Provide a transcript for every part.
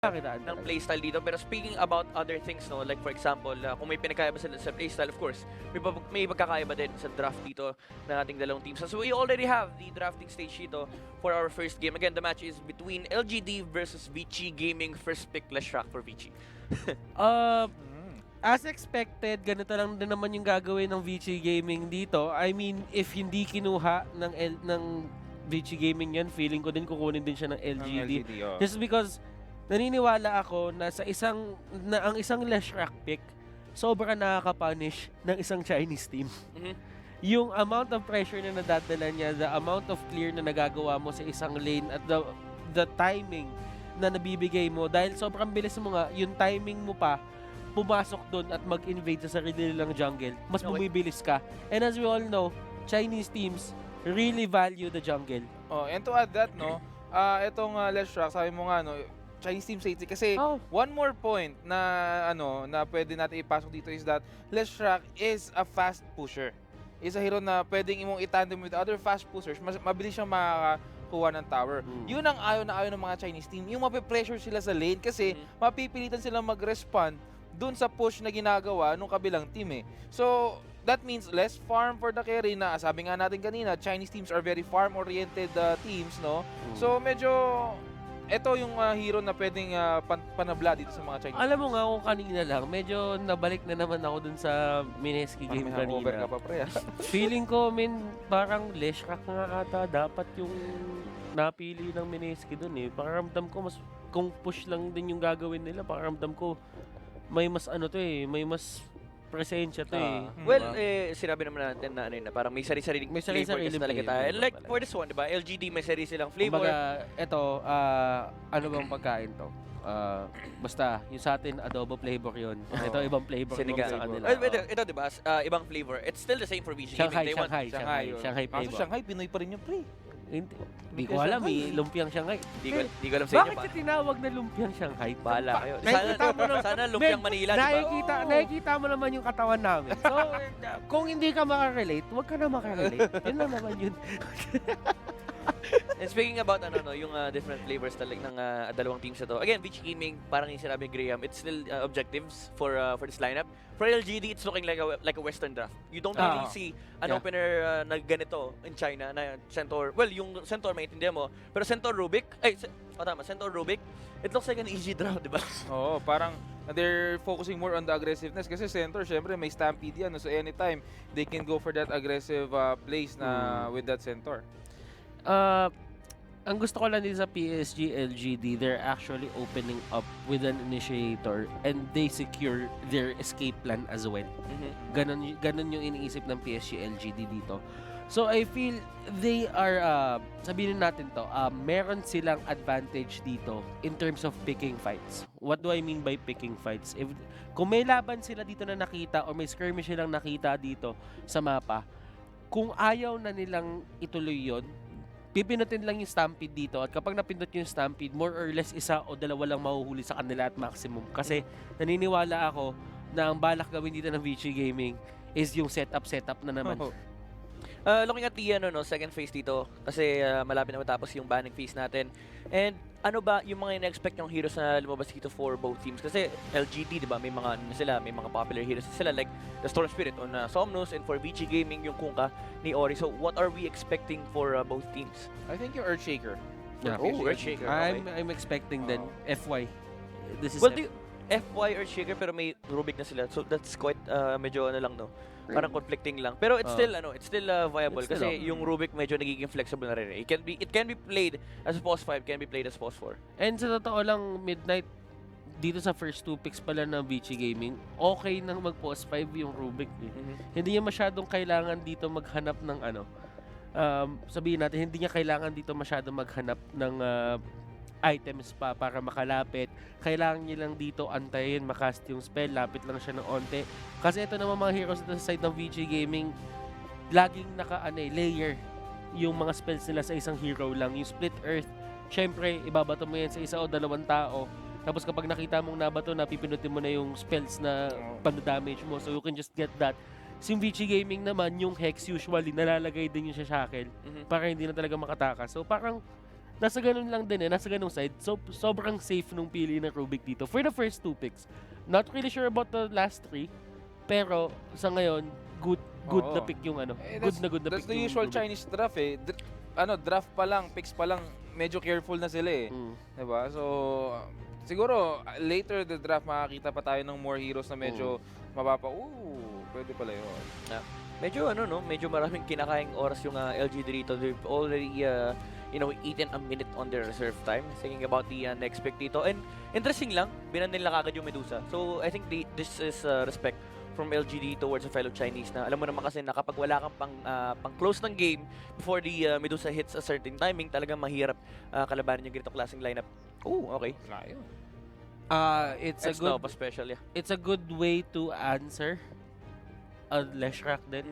Kitang-kitaan ng talaga. playstyle dito. Pero speaking about other things, no, like for example, kung may pinakaiba sila sa playstyle, of course, may pagkakaiba din sa draft dito ng ating dalawang teams. So we already have the drafting stage dito for our first game. Again, the match is between LGD versus Vici Gaming. First pick, let's track for Vici. As expected, ganito lang din naman yung gagawin ng Vici Gaming dito. I mean, if hindi kinuha ng Vici Gaming yan, feeling ko din kukunin din siya ng LGD. Just because naniniwala ako na ang isang Leshrac pick sobrang nakaka-punish ng isang Chinese team. Yung amount of pressure na nadadala niya, the amount of clear na nagagawa mo sa isang lane at the timing na nabibigay mo dahil sobrang bilis mo nga, yung timing mo pa pumasok doon at mag-invade sa sarili nilang jungle, mas bumibilis ka. And as we all know, Chinese teams really value the jungle. And to add that, no, itong Leshrac, sabi mo nga, no, Chinese team safety kasi one more point na na pwede natin ipasok dito is that Leshrac is a fast pusher. Is a hero na pwedeng imong itandem with other fast pushers, mabilis siyang makakakuha ng tower. Yun ang ayaw ng mga Chinese team. Yung mape-pressure sila sa lane kasi mapipilitan silang mag-respond dun sa push na ginagawa nung kabilang team eh. So, that means less farm for the carry na sabi nga natin kanina, Chinese teams are very farm-oriented teams, no? So, medyo ito yung hero na pwedeng panabla dito sa mga Chinese. Alam mo nga kung kanina lang, medyo nabalik na naman ako dun sa Mineski game kanina. Over ka pa, pre. Feeling ko, parang Leshrac nga ata dapat yung napili ng Mineski dun eh. Pakiramdam ko, kung push lang din yung gagawin nila, pakiramdam ko, may mas may mas presensya to eh. Well, sinabi naman natin na parang may sari-sariling flavor kasi talaga tayo. Like for this one, diba? LGD may sarili silang flavor. Kumbaga, eto, ano bang pagkain to? Basta, yung sa atin, adobo flavor yun. Ito, ibang flavor sa kanila. Ito, diba? Ibang flavor. It's still the same for VC Gaming. Shanghai flavor. Kaso Shanghai, Pinoy pa rin yung pre. Hindi ko alam lumpiang Shanghai. Hindi ko alam sa inyo. Bakit siya tinawag na lumpiang Shanghai? Bahala kayo. Sana lumpiang Manila, diba? Nakikita mo naman yung katawan namin. So, kung hindi ka makarelate, huwag ka na makarelate. Yun lang naman yun. And speaking about yung different flavors talaga ng dalawang teams na to. Again, Vici Gaming, parang yung sinabi ni Graham, it's still objectives for this lineup. For LGD, it's looking like a Western draft. You don't really see an opener na ganito in China na Centaur. Well, yung Centaur maintindihan mo, pero Centaur Rubik, Centaur Rubik, it looks like an easy draft, di ba? Oo, parang they're focusing more on the aggressiveness kasi Centaur, syempre may Stampede yan. So anytime, they can go for that aggressive plays na with that Centaur. Ang gusto ko lang din sa PSG.LGD, they're actually opening up with an initiator and they secure their escape plan as well. Ganon yung iniisip ng PSG.LGD dito. So I feel they are, sabihin natin to, meron silang advantage dito in terms of picking fights. What do I mean by picking fights? Kung may laban sila dito na nakita or may skirmish silang nakita dito sa mapa, kung ayaw na nilang ituloy yon, pipinutin lang yung stampede dito at kapag napindot yung stampede, more or less isa o dalawa lang mahuhuli sa kanila at maximum. Kasi naniniwala ako na ang balak gawin dito ng Vici Gaming is yung setup na naman. Looking at the second phase dito, kasi malapit na matapos yung banning phase natin. And ano ba yung mga ina-expect yung heroes na lumabas dito for both teams? Kasi LGD, di ba, may mga popular heroes sila like the Storm Spirit on Somnus, and for Vici Gaming yung Kunkka ni Ori. So what are we expecting for both teams? I think yung Earthshaker. Yeah. Earthshaker. Okay. I'm expecting then FY. This is FY Earthshaker pero may Rubik na sila. So that's quite medyo lang, no? Parang conflicting lang. Pero it's still viable kasi yung Rubik medyo nagiging flexible na rin. It can be played as a pos 5, can be played as pos 4. And sa totoo lang, Midnight dito sa first 2 picks pala ng Vici Gaming, okay nang mag-pos 5 yung Rubik. Hindi niya masyadong kailangan dito maghanap ng sabihin natin, hindi niya kailangan dito masyadong maghanap ng items pa para makalapit. Kailangan niya lang dito antayin, makast yung spell, lapit lang siya ng onte. Kasi ito naman mga heroes dito sa side ng Vici Gaming, laging layer yung mga spells nila sa isang hero lang. Yung Split Earth, syempre, ibabato mo yan sa isa o dalawang tao. Tapos kapag nakita mong nabato, napipinutin mo na yung spells na pang-damage mo. So you can just get that. Si Vici Gaming naman, yung Hex usually, nalalagay din yung sa shackle para hindi na talaga makatakas. So parang nasa ganun lang din nasa ganung side. So, sobrang safe nung pili ng Rubik dito for the first 2 picks. Not really sure about the last 3, pero sa ngayon, good na pick yung good na That's pick the yung usual Rubik. Chinese draft eh. Draft pa lang, picks pa lang, medyo careful na sila eh. Diba? So, siguro, later the draft, makakita pa tayo ng more heroes na medyo mapapa, pwede pala yun. Medyo medyo maraming kinakaing oras yung LGD dito. They've already eaten a minute on their reserve time. Thinking about the next pick dito. And interesting lang, binan nila kagad yung Medusa. So I think this is respect from LGD towards a fellow Chinese na alam mo naman kasi na kapag wala kang pang close ng game before the Medusa hits a certain timing, talagang mahirap kalabanin yung ganitong klaseng lineup. Oh, okay. Layo. It's Nova special, yeah. It's a good way to answer Leshrac din.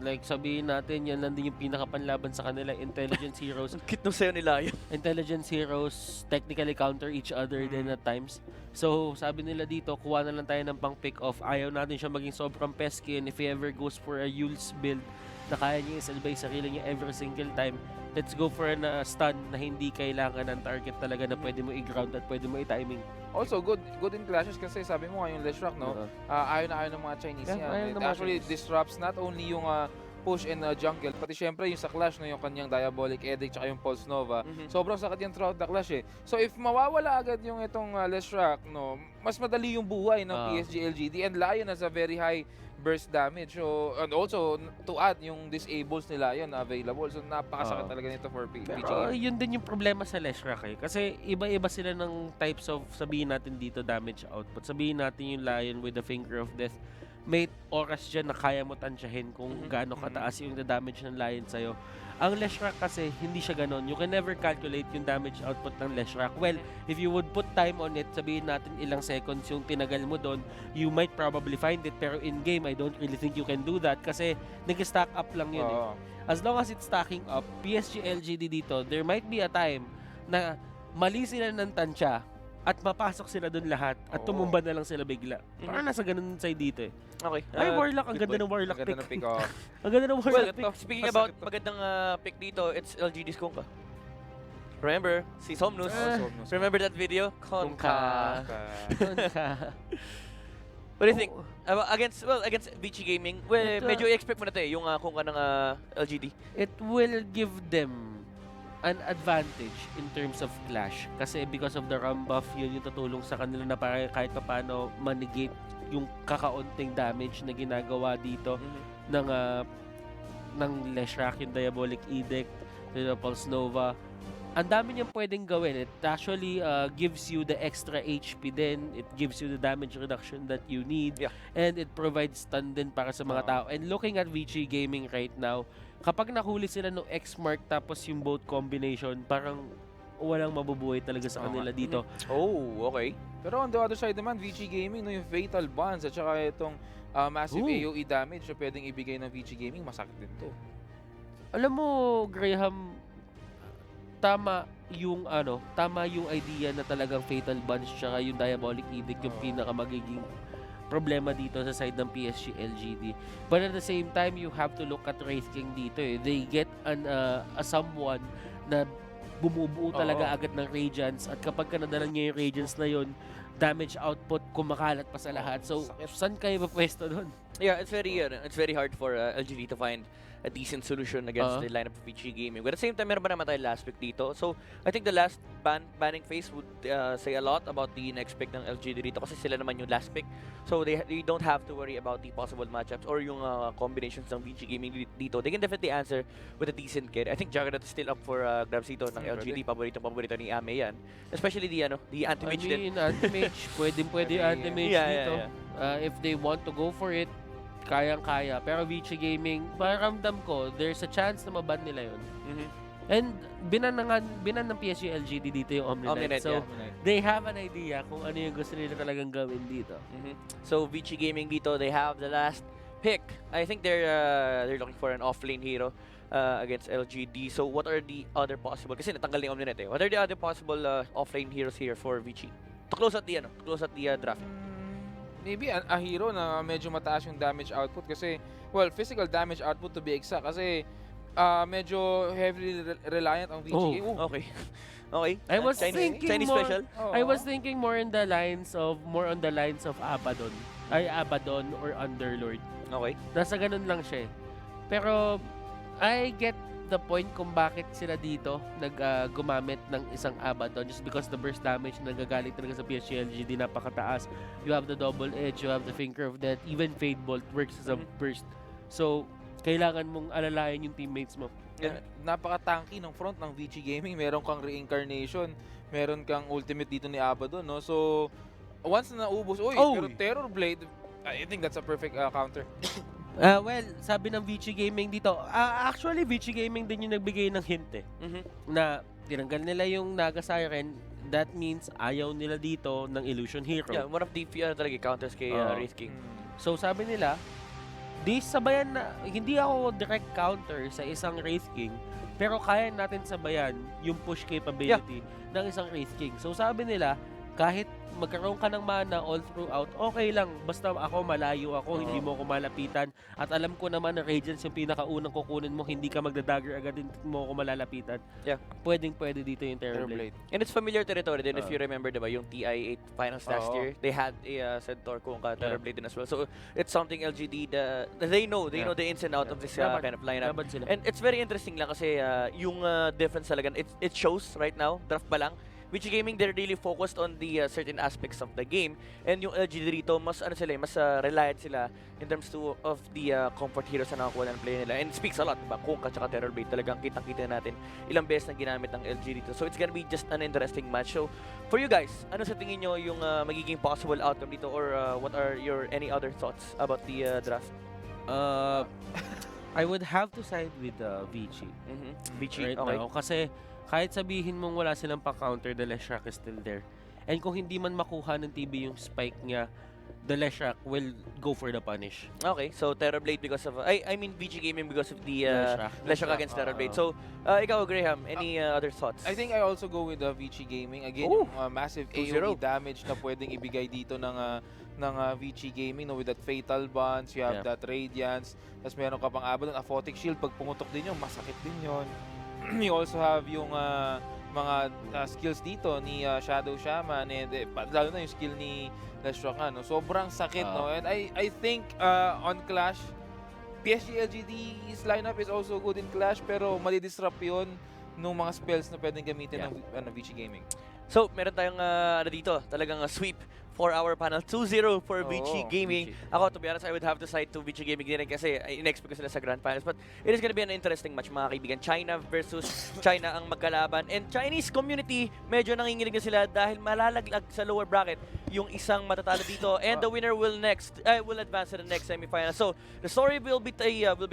Like sabihin natin, yan lang din yung pinakapanlaban sa kanila, intelligence heroes. Ang cute nung sayo nila yun. Intelligence heroes technically counter each other din at times. So sabi nila dito, kuha na lang tayo ng pang pick off. Ayaw natin siya maging sobrang pesky, and if he ever goes for a Yule's build na kaya niya isalbay sarili niya every single time, let's go for a stun na hindi kailangan ng target talaga na pwede mo i-ground at pwede mo i-timing. Also, good in clashes kasi sabi mo nga yung Leshrac, no? Ayaw na ayaw ng mga Chinese yan. It actually disrupts not only yung push in jungle, pati syempre yung sa clash, no, yung kanyang Diabolic Edict tsaka yung Pulse Nova. Sobrang sakit yung throughout the clash eh. So if mawawala agad yung itong Leshrac, no, mas madali yung buhay ng PSG.LGD, and Lion has a very high burst damage. So, and also, to add, yung disables nila yun available. So, napakasakit talaga nito for PG. Yun din yung problema sa Leshrac eh. Kasi iba-iba sila ng types of, sabihin natin dito, damage output. Sabihin natin yung Lion with the Finger of Death. May oras dyan na kaya mo tansyahin kung gaano kataas yung damage ng Lion sa'yo. Ang Leshrac kasi, hindi siya ganon. You can never calculate yung damage output ng Leshrac. Well, if you would put time on it, sabihin natin ilang seconds yung tinagal mo doon, you might probably find it. Pero in-game, I don't really think you can do that kasi nag-stack up lang yun eh. As long as it's stacking up, PSG.LGD dito, there might be a time na mali sila ng tansya at mapasok sila doon lahat at tumumba na lang sila bigla. Parang nasa ganun side dito eh. Okay. Ay, Warlock. Ang ganda ng Warlock Ang ganda ng pick. pick off. Ang ganda ng Warlock pick. Speaking about magandang pick dito, it's LGD's Kunkka. Remember, si Somnus. Remember that video? Kunkka. What do you think? Against Vici Gaming, medyo i-expect mo na ito yung Kunkka ng LGD. It will give them an advantage in terms of clash. Kasi because of the RAM buff, yun yung tutulong sa kanila na para kahit pa paano manigate yung kakaunting damage na ginagawa dito ng Leshrac, yung Diabolic Edict, yung Pulse Nova. Ang dami niyang pwedeng gawin. It actually gives you the extra HP din. It gives you the damage reduction that you need. Yeah. And it provides stun din para sa mga tao. And looking at Vici Gaming right now, kapag nahuli sila ng X-Mark tapos yung both combination, parang walang mabubuhay talaga sa kanila dito. Oh, okay. Pero on the other side naman, Vici Gaming, no, yung Fatal Bonds at saka itong massive AoE damage na pwedeng ibigay ng Vici Gaming, masakit din to. Alam mo, Graham, tama yung idea na talagang Fatal Bunch tsaka yung Diabolic Edict yung pinaka magiging problema dito sa side ng PSG.LGD. But at the same time, you have to look at Wraith King dito eh. They get a someone na bumubuo talaga agad ng Radiance, at kapag nadala niya yung Radiance na yun, damage output kumakalat pa sa lahat. So, saan kayo mapwesto doon? Yeah, it's very hard for LGD to find a decent solution against the lineup of Vici Gaming. But at the same time, meron ba naman tayo last pick dito? So, I think the last banning phase would say a lot about the next pick ng LGD dito kasi sila naman yung last pick. So, they don't have to worry about the possible matchups or yung combinations ng Vici Gaming dito. They can definitely answer with a decent kid. I think Juggernaut is still up for grabs dito ng LGD. Paborito ni Ame yan. Especially the anti-mage din. Anti-mage. Pwede anti-mage dito. If they want to go for it, kayang-kaya. Pero Vici Gaming, paramdam ko, there's a chance na maban nila yun. And binan ng PSG.LGD dito yung Omni-Knight. So, they have an idea kung ano yung gusto nila talagang gawin dito. So, Vici Gaming dito, they have the last pick. I think they're looking for an off-lane hero against LGD. So, what are the other possible? Kasi natanggal ni Omni-Knight eh. What are the other possible off-lane heroes here for Vici? To close out the draft. Maybe a hero na medyo mataas yung damage output kasi, well, physical damage output to be exact kasi medyo heavily reliant ang VGA. Oh. Okay. Okay. I was Chinese, thinking Chinese more, special. I was thinking more on the lines of Abaddon. Ay, Abaddon or Underlord. Okay. Nasa ganun lang siya eh. Pero, I get the point kung bakit sila dito gumamit ng isang Abaddon just because the burst damage na nagagaling talaga sa PSG.LGD napakataas. You have the double edge, you have the finger of death, even Fade Bolt works as a burst. So, kailangan mong alalayan yung teammates mo. Yeah. Napaka-tanky ng front ng Vici Gaming. Meron kang reincarnation, meron kang ultimate dito ni Abaddon, no? So, once na naubos, pero Terror Blade, I think that's a perfect counter. Well, sabi ng Vici Gaming dito, actually Vici Gaming din yung nagbigay ng hint eh. Na tinanggal nila yung Naga Siren, that means ayaw nila dito ng Illusion Hero. Yeah, one of the talaga counters kay Wraith King. So sabi nila, di sabayan na, hindi ako direct counter sa isang Wraith King, pero kaya natin sabayan yung push capability ng isang Wraith King. So sabi nila, kahit magkaroon ka ng mana all throughout, okay lang. Basta ako, malayo ako, hindi mo ako malapitan. At alam ko naman na Radiance yung pinakaunang kukunin mo, hindi ka magda-dagger agad, hindi mo ako malalapitan. Yeah. Pwedeng-pwede dito yung Terror Blade. And it's familiar territory din if you remember, diba, yung TI8 finals last year, they had a Centaur kung Terror Blade din as well. So it's something LGD they know the ins and out of this kind of lineup. And it's very interesting lang kasi yung difference talaga, it shows right now, draft pa lang. Vici Gaming, they're really focused on the certain aspects of the game, and yung LGD dito, mas reliant sila in terms of the comfort heroes na nakakuha ng play nila, and it speaks a lot, diba? Kunkka tsaka Terror Blade, talagang kitang-kita natin ilang beses na ginamit ng LGD dito. So it's gonna be just an interesting match. So for you guys, ano sa tingin nyo yung magiging possible outcome dito, or what are your any other thoughts about the draft? I would have to side with Vici. Vici, right okay. now, kasi kahit sabihin mong wala silang pa-counter, the Leshrac is still there. And kung hindi man makuha ng TB yung spike niya, the Leshrac will go for the punish. Okay, so Terror Blade because of... I mean Vici Gaming because of the Leshrac against Terror Blade. So, ikaw, Graham, any other thoughts? I think I also go with Vici Gaming. Again, yung massive AoE damage na pwedeng ibigay dito ng Vici Gaming, no, with that Fatal Bonds, you have that Radiance, tapos meron ka pang Abaddon, Aphotic Shield, pag pumutok din yun, masakit din yun. You also have yung mga skills dito ni Shadow Shaman, and lalo na yung skill ni Leshrac, no? Sobrang sakit, no? And I think on Clash, PSG.LGD's lineup is also good in Clash, pero mali-disrupt yun nung mga spells na pwedeng gamitin ng Vici Gaming. So, meron tayong dito, talagang sweep for our panel. 2-0 for Vici Gaming. Vici. Ako, to be honest, I would have to side to Vici Gaming din kasi in-expect ko sila sa Grand Finals. But it is gonna be an interesting match, mga kaibigan. China versus China ang magkalaban. And Chinese community, medyo nanginginig na sila dahil malalaglag sa lower bracket yung isang matatalo dito. And the winner will advance to the next semifinal. So, the story will be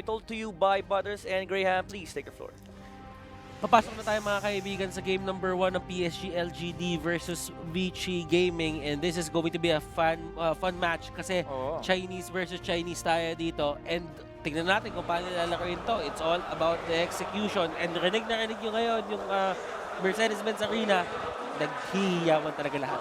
told to you by Butters and Graham. Please take the floor. Papasok na tayo mga kaibigan sa game number 1 ng PSG.LGD versus Vici Gaming, and this is going to be a fun match kasi Chinese versus Chinese tayo dito, and tingnan natin kung paano lalaroin to. It's all about the execution, and rinig na rinig nyo ngayon yung Mercedes-Benz Arena, naghihiyawan talaga lahat.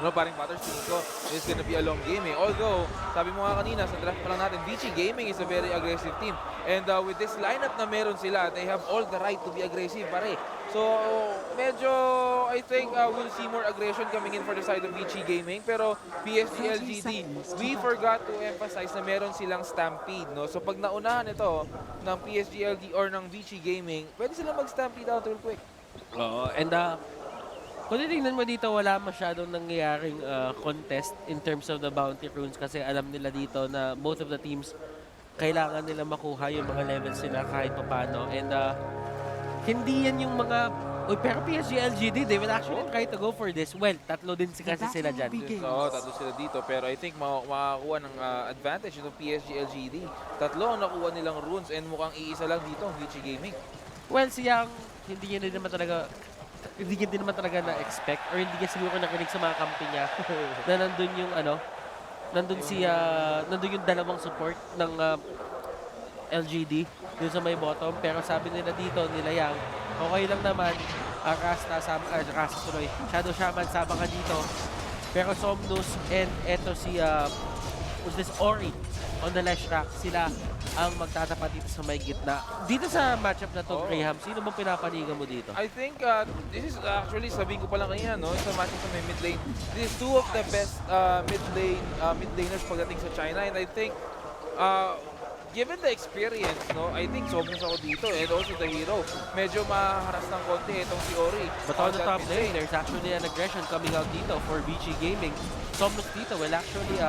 No, paring Butters, tingin ko, it's gonna be a long game eh. Although, sabi mo nga kanina, sa draft pa lang natin, Vici Gaming is a very aggressive team. And with this lineup na meron sila, they have all the right to be aggressive, pare. So, medyo, I think we'll see more aggression coming in for the side of Vici Gaming. Pero PSG.LGD, we forgot to emphasize na meron silang Stampede, no? So, pag naunahan ito ng PSG.LGD or ng Vici Gaming, pwede silang mag-Stampede out real quick. And kung titignan mo dito, wala masyadong nangyayaring contest in terms of the bounty runes kasi alam nila dito na both of the teams kailangan nila makuha yung mga levels nila kahit paano. And hindi yan yung mga... pero PSG.LGD, they will actually try to go for this. Well, tatlo din kasi sila dyan. Oo, tatlo sila dito. Pero I think makakuha ng advantage itong PSG.LGD. Tatlo ang nakuha nilang runes and mukhang iisa lang dito ang Vici Gaming. Well, siyang hindi niya din naman talaga na-expect or hindi niya siguro nakinig sa mga kampi niya na nandun yung nandun yung dalawang support ng LGD dun sa may bottom, pero sabi nila dito, nila Yang, okay lang naman, Rasta tuloy, Shadow Shaman sama ka dito, pero Somnus and eto si who's this, Ori on the Leshrac, sila ang magtatapat dito sa may gitna. Dito sa matchup na to, Oo. Graham, sino bang pinapanigan mo dito? I think this is actually, sabihin ko pa lang kanina, no, sa matches sa may mid lane, this is two of the best mid laners pagdating sa China, and I think given the experience, no, I think sobrang ako dito, and also the hero. Medyo maharas ng konti itong si Ori. But on the that top mid lane, there's actually an aggression coming out dito for Vici Gaming. Somnus dito will actually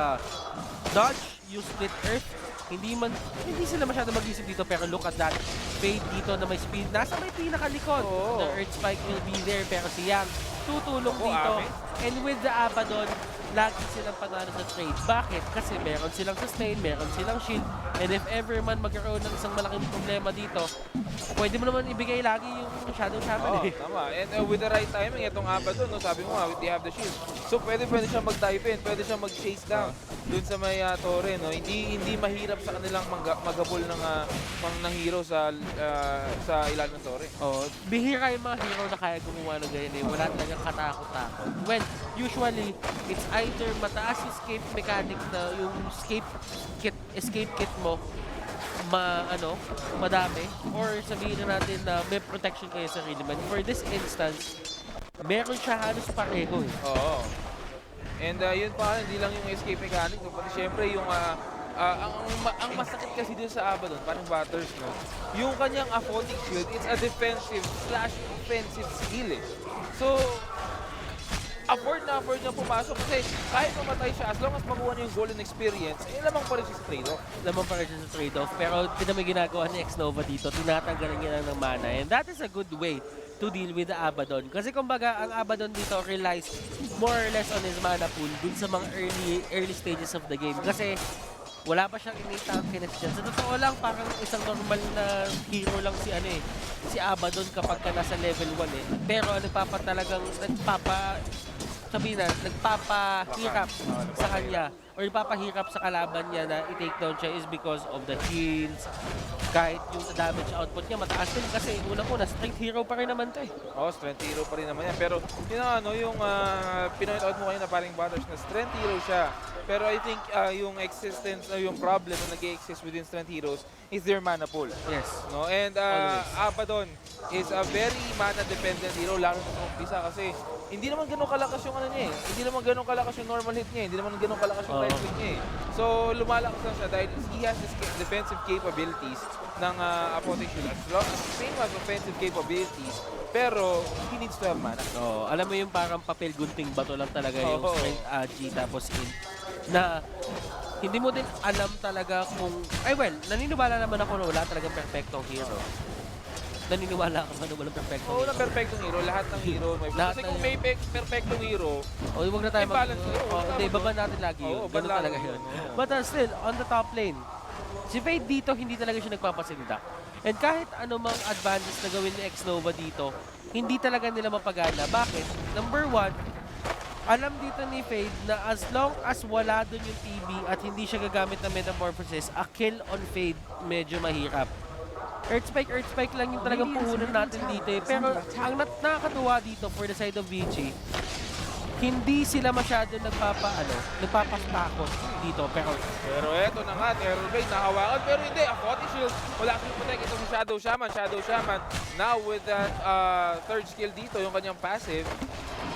dodge, use split earth. Hindi sila masyado mag-isip dito, pero look at that. Fade dito na may speed. Nasa may pinakalikod. Oo. The earth spike will be there, pero si Yang tutulong Oo, dito. amin. And with the Abaddon, lagi silang panalo sa trade. Bakit? Kasi meron silang sustain, meron silang shield, and if ever man magkaroon ng isang malaking problema dito, pwede mo naman ibigay lagi yung Shadow Shaman Oh, eh. tama. And with the right timing, itong Abaddon, no, sabi mo nga, they have the shield. So pwede siya mag-dive in, pwede siya mag-chase down dun sa may torre, no. Hindi mahirap sa kanilang maghabol ng hero sa ilalim ng torre. Oh, bihira yung mga hero na kaya gumawa ng ganyan eh. Wala talagang katakot-takot. When usually, it's either mataas yung escape mechanic na yung escape kit mo madami, or sabihin na natin na may protection kayo sa sarili. But for this instance, meron siya halos pareho eh. Oo. And yun pa, hindi lang yung escape mechanic, no, pati syempre yung ang masakit kasi dito sa Abaddon, parang Butters, no? Yung kanyang aphotic shield, it's a defensive / offensive skill eh. So, afford na pumasok kasi kahit mamatay siya, as long as makuha niya yung golden experience, lamang pa rin siya sa trade-off. Naman pa rin siya sa trade-off. Pero ito may ginagawa ni Xnova dito, tinatanggalan niya lang ng mana. And that is a good way to deal with the Abaddon. Kasi kumbaga, ang Abaddon dito relies more or less on his mana pool dun sa mga early stages of the game. Kasi wala pa siyang innate tankiness dyan. Sa totoo lang, parang isang normal na hero lang si Abaddon kapag ka nasa level 1 eh. Pero nagpapahirap sa kanya or nagpapahirap sa kalaban niya na i-take down siya is because of the heals. Kahit yung damage output niya mataas din kasi unang-una strength hero pa rin naman to eh. Oo, strength hero pa rin naman yan. Pero yung pinoint out mo kayo na paring Butters na strength hero siya. Pero I think yung existence, yung problem na nag-exist within strength heroes is their mana pool. Yes. No? And Abaddon is a very mana-dependent hero, lalo na sa umpisa kasi hindi naman ganun kalakas yung niya eh. Hindi naman ganun kalakas yung normal hit niya. Hindi naman ganun kalakas yung right click niya eh. So lumalakas lang siya dahil he has this defensive capabilities ng aphotic shield. Same as offensive capabilities, pero he needs to have mana. Oh, alam mo yung parang papel gunting bato lang talaga yung Oo. strength G tapos na hindi mo din alam talaga kung naniniwala naman ako na wala talagang perfectong hero. Naniniwala ka ba na walang perfectong Oo, hero? na perfectong hero. Lahat ng hero may Lahat kasi ng kung may perfectong hero, Huwag na tayo may balance yun. Hindi, baba natin lagi yun. Oo, Ganun balance talaga yun. But still, on the top lane, si Fade dito, hindi talaga siya nagpapasinda. And kahit anumang advantage na gawin ni Xnova dito, hindi talaga nila mapagana. Bakit? Number one, alam dito ni Fade na as long as wala dun yung TB at hindi siya gagamit ng Metamorphosis, a kill on Fade medyo mahirap. Earth Spike lang yung talagang puhunan natin dito eh. Pero ang nakakatuwa dito for the side of Vici, hindi sila masyado nagpapastakot dito. Pero eto na nga, Terror Blade, nahawakan. Pero hindi, aphotic shield. Wala silang protect. Ito si Shadow Shaman. Now with that third skill dito, yung kanyang passive.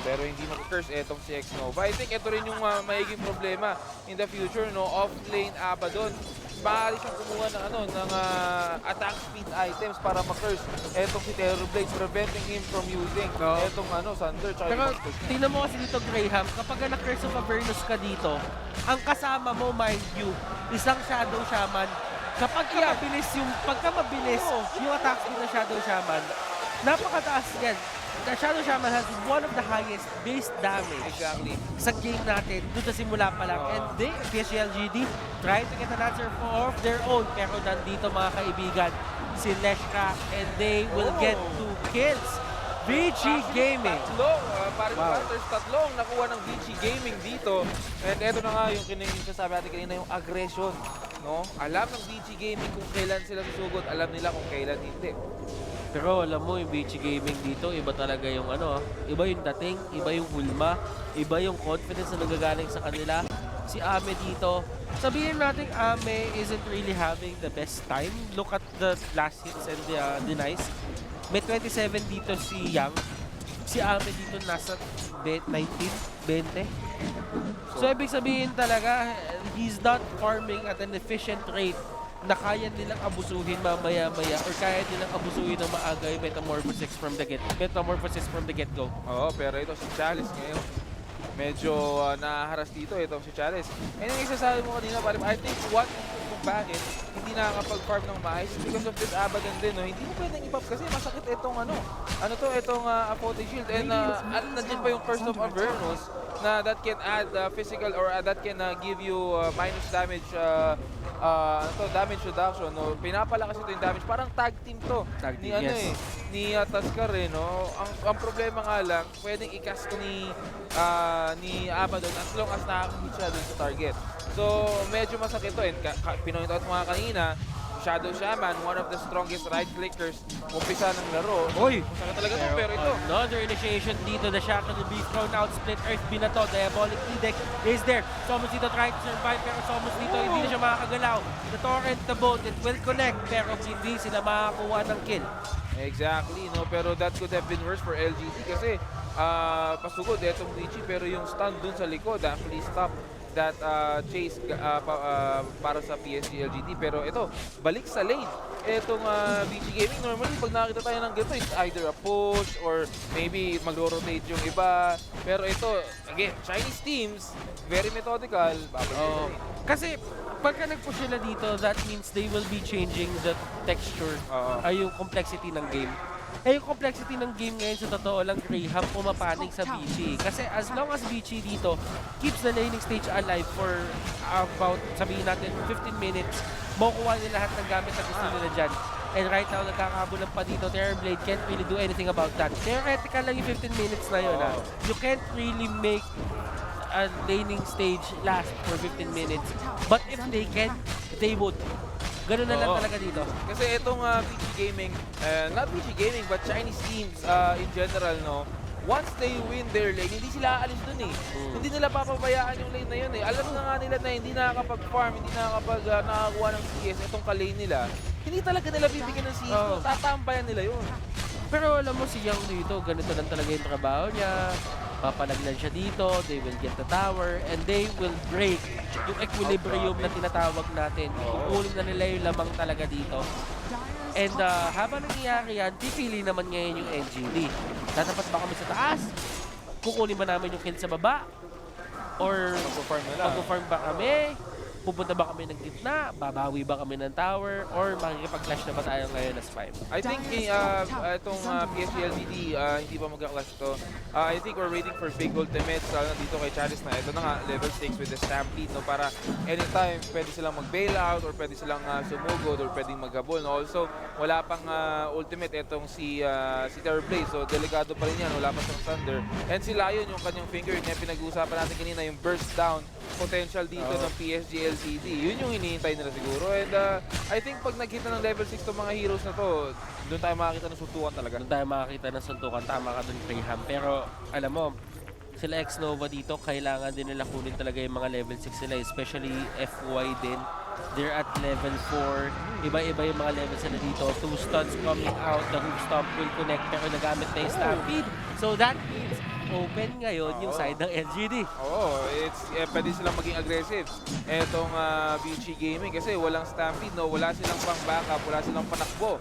Pero hindi mag-curse etong si Xnova. I think ito rin yung magiging problema in the future, no? Off-lane Abaddon. Maaari siyang kumuha ng attack speed items para ma-curse etong si Terror Blade, preventing him from using etong Thunder. Pero tingnan mo kasi dito, Graham, kapag na-curse of Avernus ka dito, ang kasama mo, mind you, isang Shadow Shaman. Kapag pagka mabilis yung attack speed ng Shadow Shaman, napakataas yan. The Shadow Shaman has one of the highest base damage sa game natin doon sa simula pa lang. And they, PSG.LGD, try to get an answer of their own. Pero nandito mga kaibigan, si Leshka, and they will get 2 kills. Vici Gaming. Tatlo ang nakuha ng Vici Gaming dito. And eto na nga yung sinasabi natin kanina, yung aggression. No? Alam ng Vici Gaming kung kailan sila susugod, alam nila kung kailan hindi. Pero alam mo, yung Vici Gaming dito, iba talaga yung iba yung dating, iba yung hulma, iba yung confidence na nagagaling sa kanila. Si Ame dito, sabihin natin Ame isn't really having the best time. Look at the last hits and the denies. May 27 dito si Yang. Si Ame dito nasa 19, 20. So ibig sabihin talaga, he's not farming at an efficient rate na kaya nilang abusuhin mamaya-maya or kaya nilang abusuhin ng maaga yung metamorphosis from the get-go. Oo, pero ito si Chalice ngayon. Medyo nahaharas dito itong si Chalice. And yung isasabi mo kanina, I think what kung bakit hindi nakakapag-farm ng maayos because of this Abaddon din, no? Hindi mo pwedeng i-pop kasi masakit itong itong Apote Shield. And nandiyan pa yung Curse of Avernus na that can add physical or that can give you minus damage damage reduction, no? Pinapalakas ito yung damage. Parang tag team to. Ni Taskar, no? Ang problema nga lang, pwedeng i-cast ni Abaddon as long as nakakahit siya dun sa target. So, medyo masakit to. And pinoint out mga kanina, Shadow Shaman, one of the strongest right clickers, umpisa ng laro. Oy! Masakit talaga to, pero ito. Another initiation dito. The Shackle will be thrown out. Split Earth binato. Diabolic Edict is there. Somos dito trying to survive, pero Somos dito hindi na siya makakagalaw. The Torrent, the boat, it will connect, pero hindi sila makakuha ng kill. Exactly, no? Pero that could have been worse for LGD kasi pasugod etong Vici, pero yung stun dun sa likod actually stop that chase para sa PSG.LGD. Pero ito, balik sa lane. Itong Vici Gaming, normally pag nakakita tayo ng ganito, it's either a push or maybe mag-rotate yung iba. Pero ito, again, Chinese teams, very methodical. Kasi pagka nag-push sila dito, that means they will be changing the texture, yung complexity ng game. Yung complexity ng game ngayon sa totoo lang, Graham, pumapanig sa Vici. Kasi as long as Vici dito keeps the laning stage alive for about, sabihin natin, 15 minutes, makukuha nila lahat ng gamit na gusto nila dyan. And right now, nagkakabulan pa dito. Terrorblade can't really do anything about that. Theoretical lang yung 15 minutes na yun. You can't really make a laning stage last for 15 minutes. But if they can, they would. Ganun na lang talaga dito. Kasi itong Vici Gaming, not Vici Gaming, but Chinese teams in general, no? Once they win their lane, hindi sila aalis dun eh. Hindi nila papabayaan yung lane na yun eh. Alam na nga nila na hindi nakakapag-farm, hindi nakakuha ng CS itong ka-lane nila. Hindi talaga nila bibigyan ng CS. Tatambayan nila yun. Pero alam mo si Yang dito, ganito lang talaga yung trabaho niya. Papalaglan siya dito, they will get the tower, and they will break yung equilibrium na tinatawag natin. Kukunin na nila yung lamang talaga dito. And habang nangyayari yan, pipili naman ngayon yung LGD. Tatapat ba kami sa taas? Kukunin ba namin yung kill sa baba? Or mag-farm ba kami? Pupunta ba kami ng gitna? Babawi ba kami ng tower? Or makikipag-clash na ba tayo ngayon as 5? I think itong PSG.LGD, hindi pa mag-clash to. I think we're waiting for big ultimates dito kay Chalice na ito na nga, level 6 with the Stampede, no? Para anytime pwede silang mag-bail out or pwede silang sumugod or pwedeng mag-gabol. No? Also, wala pang ultimate itong si Terrorblade. So, delikado pa rin yan. Wala pa siyang Thunder. And si Lion, yung kanyang finger, yung pinag-uusapan natin kanina, yung burst down potential dito ng PSG.LGD. Yun yung hinihintay nila siguro. And I think pag nagkita ng level 6 itong mga heroes na to, doon tayo makakita ng suntukan talaga. Doon tayo makakita ng suntukan. Tama ka doon, Graham. Pero alam mo, sila X-Nova dito, kailangan din nila kunin talaga yung mga level 6 nila. Especially FY din. They're at level 4. Iba-iba yung mga levels nila dito. 2 stuns coming out. The hook stomp will connect. Pero nagamit na yung Stampede. So that means open ngayon yung side ng LGD. Pwede silang maging aggressive. Etong Vici Gaming kasi walang Stampede, no? Wala silang pang backup, wala silang panakbo.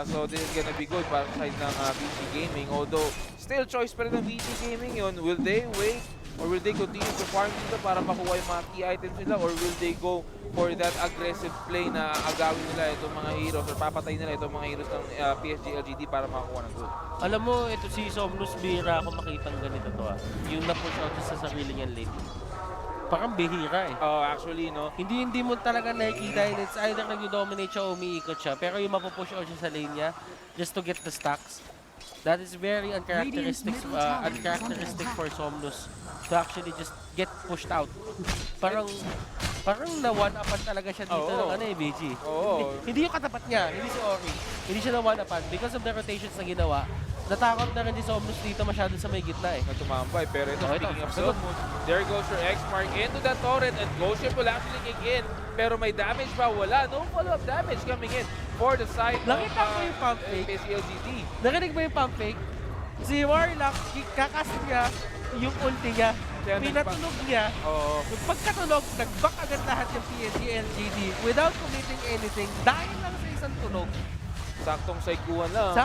So this is gonna be good para sa side ng Vici Gaming. Although, still choice pa rin ng Vici Gaming yun. Will they wait? Or will they continue to farm dito para makuha yung mga key items nila? Or will they go for that aggressive play na agawin nila itong mga heroes or papatay nila itong mga heroes ng PSG.LGD para makakuha ng goal? Alam mo, ito si Somnus, bihira ako makitang ganito to Yung na-push out sa sarili niyang lane. Parang bihira eh. Actually, no? Hindi mo talaga nakikita. It's either nag-dominate siya o umiikot siya. Pero yung mapupush out siya sa lane niya just to get the stacks. That is very uncharacteristic for Somnus to actually just get pushed out. Parang parang na one-upan talaga siya dito ng Vici. Hindi yung katapat niya, hindi si Ori. Hindi siya na one-upan because of the rotations na ginawa. Natakot na rin si Somnus dito masyado sa may gitna Na tumambay. Pero ito, speaking of Somnus, there goes your X-Mark into that turret and Ghost Ship will actually kick in. Pero may damage ba? Wala. No follow-up damage coming in for the side Nakita ko yung pump fake. PSG.LGD. Narinig mo yung pump fake? Si Warlock, kakas niya yung ulti niya. Pinatunog niya. Pagkatunog, nag-back agad lahat yung PSG.LGD without committing anything dahil lang sa isang tunog. Saktong saikuan lang.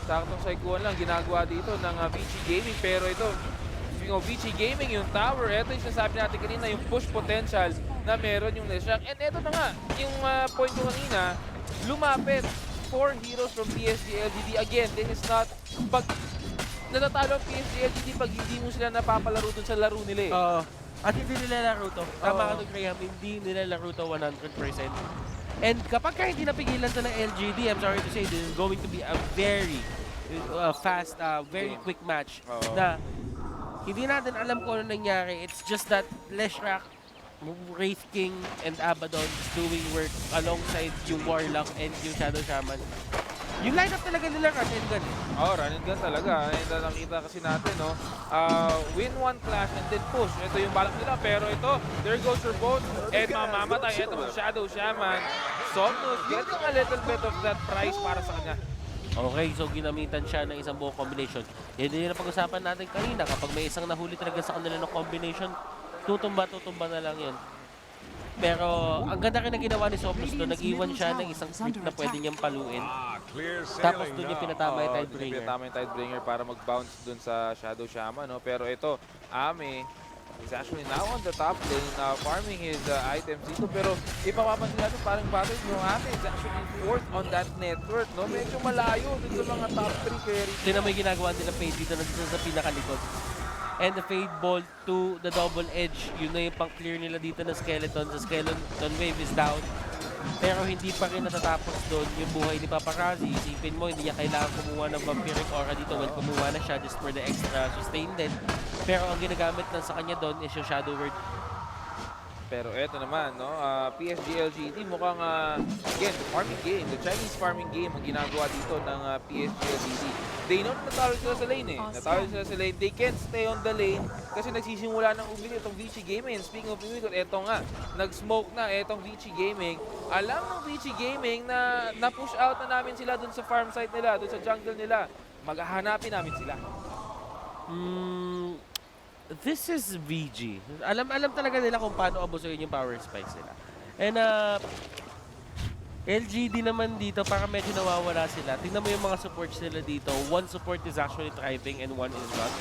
Saktong saikuan lang ginagawa dito ng Vici Gaming. Pero ito, speaking of Vici Gaming, yung tower, ito yung sinasabi natin kanina, yung push potential na meron yung Leshrac. And ito na nga, yung point ko kanina, lumapit 4 heroes from PSG.LGD. Again, this is not, pag natatalo ang PSG.LGD pag hindi mo sila napapalaro dun sa laro nila eh. At hindi nila laro to. Tama ka doon, Graham, hindi nila laro to 100%. And kapag hindi napigilan to ng LGD, I'm sorry to say, this is going to be a very fast, very quick match. Na hindi natin alam kung ano nangyari. It's just that Leshrac, Wraith King, and Abaddon is doing work alongside yung Warlock and yung Shadow Shaman. Yung lineup talaga nila run and gun. Run and gun talaga. And nakita kasi natin, no? Win one clash and then push. Ito yung balak nila. Pero ito, there goes your boat. And mamamatay. Ito yung Shadow Shaman. Somnus getting a little bit of that price para sa kanya. Okay, so ginamitan siya ng isang buong combination. Yan din yung pag-usapan natin kanina. Kapag may isang nahuli talaga sa kanila ng combination, tutumba na lang yun. Pero ang ganda rin na ginawa ni Somnus doon, nag-iwan siya ng isang sweep na pwede niyang paluin. Tapos doon yung pinatama yung Tidebringer. Pinatama yung Tidebringer para mag-bounce doon sa Shadow Shaman. No? Pero ito, Ame is actually now on the top lane, farming his items dito. Pero ipapapansin natin parang battle yung Ame is actually fourth on that network. No? Medyo malayo dun sa mga top 3 carries. Ito na may ginagawa nila Fade dito sa pinakalikod. And the Fade Bolt to the double edge. Yun na yung pang-clear nila dito na Skeleton. The Skeleton Wave is down. Pero hindi pa rin natatapos doon yung buhay ni Paparazzi. Isipin mo, hindi niya kailangan kumuha ng Vampiric Aura dito. Well, kumuha na siya just for the extra sustain din. Pero ang ginagamit lang sa kanya doon is yung Shadow Word. Pero eto naman, no? PSG.LGD mukhang, again, the farming game, the Chinese farming game ang ginagawa dito ng PSG.LGD. They know na natalo sila sa lane eh. Natalo sila sa lane. They can't stay on the lane kasi nagsisimula ng umili itong Vici Gaming. Speaking of umili, eto nga, nag-smoke na etong Vici Gaming. Alam ng Vici Gaming na na-push out na namin sila dun sa farm site nila, dun sa jungle nila. Maghahanapin namin sila. This is VG. Alam talaga nila kung paano abusuin yung power spikes nila. And LGD naman dito, para medyo nawawala sila. Tingnan mo yung mga supports nila dito. One support is actually thriving and one is not.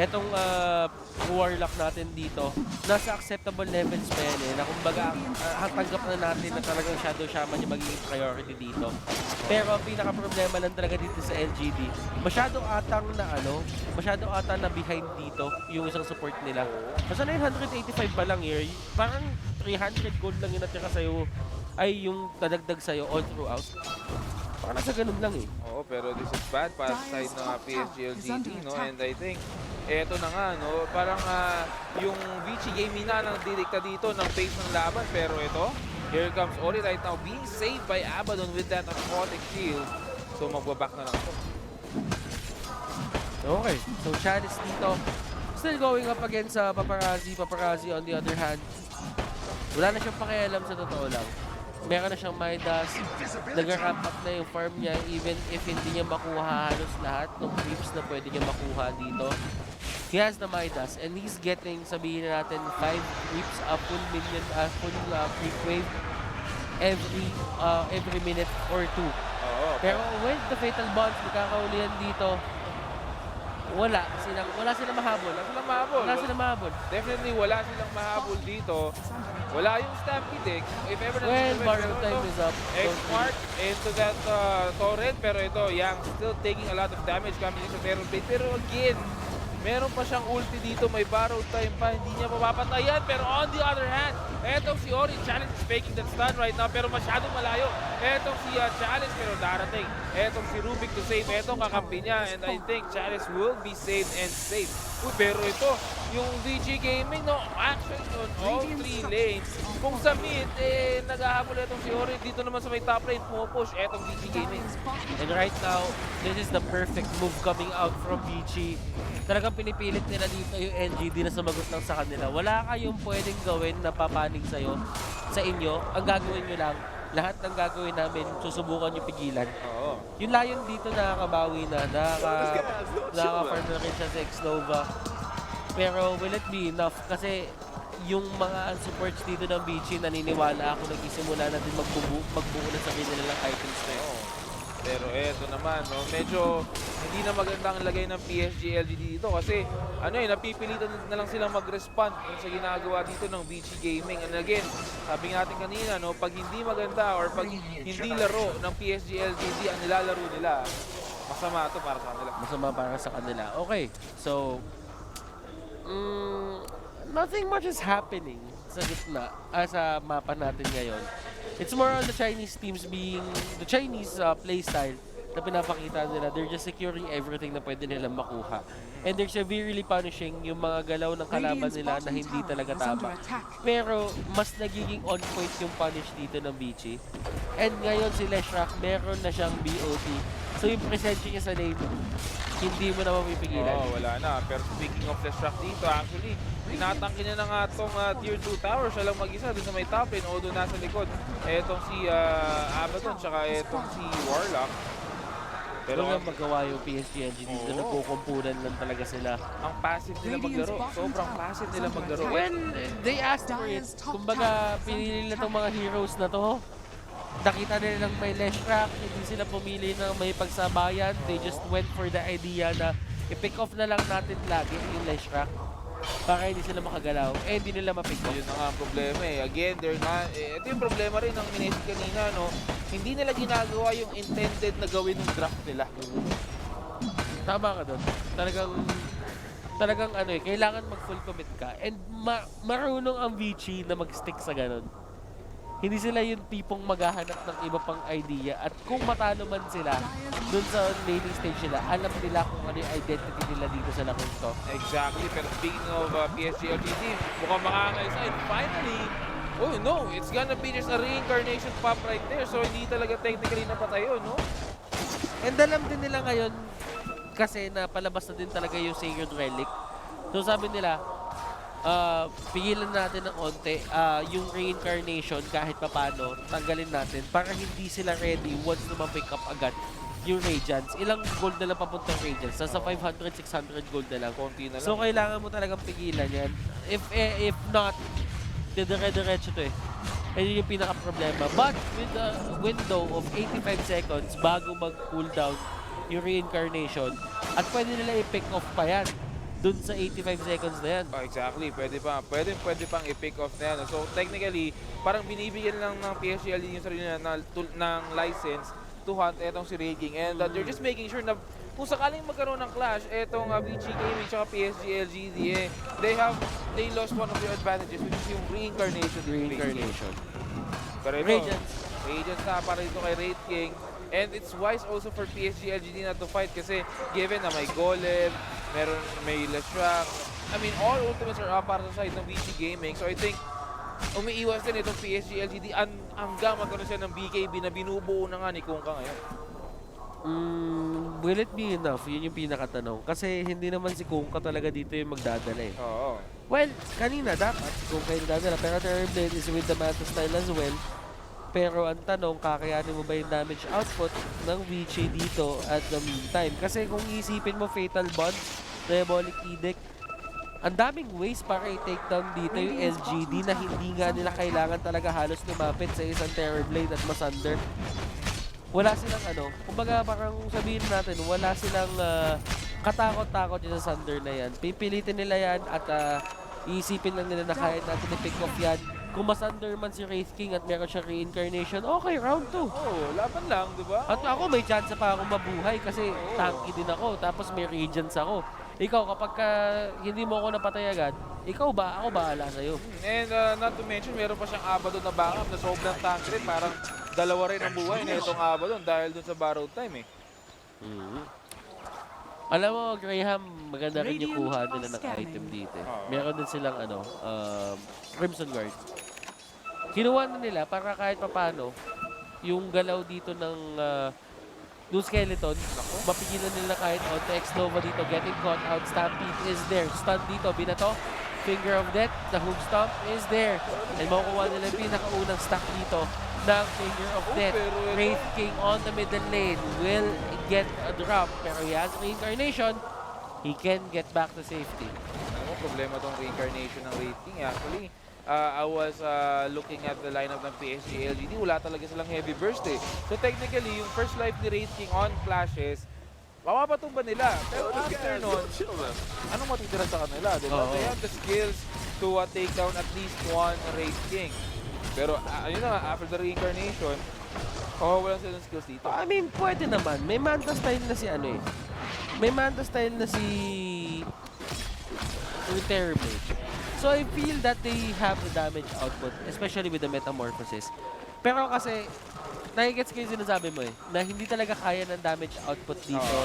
Etong Warlock natin dito, nasa acceptable levels pa yan eh. Na kumbaga, tanggap na natin na talagang Shadow Shaman yung magiging priority dito. Pero ang pinaka-problema lang talaga dito sa LGD, masyado atang na behind dito yung isang support nila. Nasa 985 pa lang here, parang 300 gold lang yung natira sa'yo, ay yung dadagdag sa'yo all throughout. Parang nasa ganun lang eh. Oo, pero this is bad para sa side ng PSG.LGD, no? And I think, eto na nga, no? Parang yung Vici Gaming na nang didikta dito ng pace ng laban. Pero ito, here comes Ori right now, being saved by Abaddon with that aquatic shield. So magbaback na lang ito. Okay, so Chalice dito, still going up against Paparazzi. Paparazzi on the other hand, wala na siyang pakialam sa totoo lang. Meron na siyang Midas, nag-ramp up na yung farm niya even if hindi niya makuha halos lahat ng creeps na pwede niya makuha dito. He has the Midas and he's getting, sabihin na natin, 5 creeps, a full creep wave every minute or 2. Pero with the Fatal Bonds, magkakaulihan dito, wala silang mahabol. Wala silang mahabol. Definitely wala silang mahabol dito. Wala yung Stampede. If ever borrow time is up. X-Mark into that turret. Pero ito, Yang still taking a lot of damage coming into Terror Blade. Pero again, Meron pa siyang ulti dito, may borrow time pa, hindi niya mapapatayan. Pero on the other hand, etong si Ori Challenge is faking that stun right now, pero masyadong malayo. Etong si Challenge, pero darating. Etong si Rubik to save, etong kakampi niya. And I think Challenge will be saved and safe. Uy, pero ito, yung Vici Gaming, no, action on all 3 lanes. Kung sa mid, naghahabol itong si Ori. Dito naman sa may top lane, pupush etong Vici Gaming. And right now, this is the perfect move coming out from Vici. Talagang pinipilit nila dito yung LGD na sumagot lang sa kanila. Wala kayong pwedeng gawin na papanig sa inyo. Ang gagawin nyo lang, lahat ng gagawin namin, susubukan nyo pigilan. Oo. Yung Lion dito nakakabawi na, nakaka-farm na rin siya sa X-Nova. Pero will it be enough? Kasi yung mga supports dito ng Vici, naniniwala ako nagsisimula na din magbuo na sa kanilang items na yun. Pero eto naman, no, medyo hindi na magandang lagay ng PSG.LGD dito kasi napipilitan na lang silang mag-respond sa ginagawa dito ng Vici Gaming. And again, sabi natin kanina, no, pag hindi maganda or pag hindi laro ng PSG.LGD ang nilalaro nila, masama ito para sa kanila. Masama para sa kanila. Okay, so nothing much is happening sa gitna, sa mapa natin ngayon. It's more on the Chinese teams being, the Chinese playstyle na pinapakita nila. They're just securing everything na pwede nilang makuha. And they're severely punishing yung mga galaw ng kalaban nila na hindi talaga tama. Pero mas nagiging on point yung punish dito ng Vici. And ngayon si Leshrac, meron na siyang BOT. So yung presensya niya sa lane, hindi mo na mapipigilan. Wala na. Pero speaking of Leshrac dito, actually, tinatangki niya na nga itong tier 2 tower. Siya lang mag-isa dun sa may top lane, although nasa likod. Etong si Abaddon, tsaka etong si Warlock. Pero nga magawa yung PSG.LGD dito, nagkukumpunan lang talaga sila. Ang passive nila maglaro. Sobrang passive nila maglaro. Well, they asked for it. Kumbaga, pinili nila itong mga heroes na to. Nakita nila lang may Leshrac, hindi sila pumili ng may pagsabayan. They just went for the idea na i-pick off na lang natin lagi yung Leshrac para hindi sila makagalaw. Hindi nila ma-pick off. Yun na nga ang problema eh. Again, ito yung problema rin ng minesik kanina, no? Hindi nila ginagawa yung intended na gawin ng draft nila. Tama ka doon. Talagang kailangan mag-full commit ka. And marunong ang Vici na mag-stick sa ganun. Hindi sila yung tipong maghahanap ng iba pang idea. At kung matalo man sila dun sa laning stage nila, alam nila kung ano yung identity nila dito sa lakong to. Exactly. Pero speaking of PSG.LGD, mukhang makakayos. And finally, oh no, it's gonna be just a reincarnation pop right there. So hindi talaga technically napatay yun, no? And alam din nila ngayon kasi na palabas na din talaga yung Sacred Relic. So sabi nila, pigilan natin ng onte yung reincarnation kahit papano, tanggalin natin para hindi sila ready once na ma-pick up agad yung Radiance. Ilang gold na lang papuntang Radiance. Nasa 500, 600 gold na lang. Konti na lang. So kailangan mo talagang pigilan yan. If not, dire-diretso to eh. Ayun yung pinaka-problema. But with a window of 85 seconds bago mag-cooldown yung reincarnation, at pwede nila i-pick off pa yan dun sa 85 seconds na yan. Exactly. Pwede pang i-pick off na yan. So technically, parang binibigyan lang ng PSG.LGD yung sarili ng license to hunt etong si Raging. And they're just making sure na kung sakaling magkaroon ng clash, etong Vici Gaming at PSG.LGD, they lost one of their advantages, which is yung reincarnation. Pero ito, Radiance na para dito kay Raid King. And it's wise also for PSG.LGD na to fight kasi given na may Golem, may Leshrac. I mean, all ultimates are up para sa side ng Vici Gaming. So I think, umiiwas din itong PSG.LGD hanggang magkaroon siya ng BKB na binubuo na nga ni Kungka ngayon. Will it be enough? Yun yung pinakatanong. Kasi hindi naman si Kungka talaga dito yung magdadala eh. Oo. Well, kanina dapat si Kungka yung magdadala. Pero Terrorblade is with the Manta style as well. Pero ang tanong, kakayanin mo ba yung damage output ng Vici dito at the meantime? Kasi kung isipin mo Fatal Bond, Diabolic Edict, ang daming ways para i-take down dito yung LGD na hindi nga nila kailangan talaga halos lumapit sa isang Terrorblade at Masunder. Wala silang kumbaga parang sabihin natin, wala silang katakot-takot yung sa Sunder na yan. Pipilitin nila yan at iisipin lang nila na kaya natin i-pick off yan. Kung Masunder man si Wraith King at meron siya reincarnation, okay, round 2. Laban lang, di ba? At ako may chance pa akong mabuhay kasi tanky din ako, tapos may Radiance ako. Ikaw, kapag hindi mo ako napatay agad, ako bahala sa'yo. And not to mention, meron pa siyang Abaddon na backup na sobrang tank rin. Parang dalawa rin ang buhay na itong Abaddon dahil dun sa borrowed time Alam mo, Graham, maganda rin yung kuha nila ng item dito. Meron din silang Crimson Guard. Kinuha na nila para kahit papano, yung galaw dito ng skeleton, mapigilan nila kahit onto X-Nova dito, getting caught out, Stampede is there, stun dito, binato, Finger of Death, the Hook Stomp is there, and makukuha nila yung pinakaunang stack dito ng Finger of Death. Wraith King on the middle lane will get a drop, pero he has Reincarnation, he can get back to safety. Ano problema tong Reincarnation ng Wraith King actually. I was looking at the lineup ng PSG.LGD, wala talaga silang heavy burst So technically, yung first life ni Wraith King on flashes, mapapatumba nila. Pero after nun, anong matitira sa kanila? Diba? They have the skills to take down at least one Wraith King. Pero ayun na, after the Reincarnation, walang silang skills dito. I mean, pwede naman. May Manta style na si May Manta style na si Terror Mage. So I feel that they have the damage output, especially with the Metamorphosis. Pero kasi, nakikets ko yung sinasabi mo na hindi talaga kaya ng damage output dito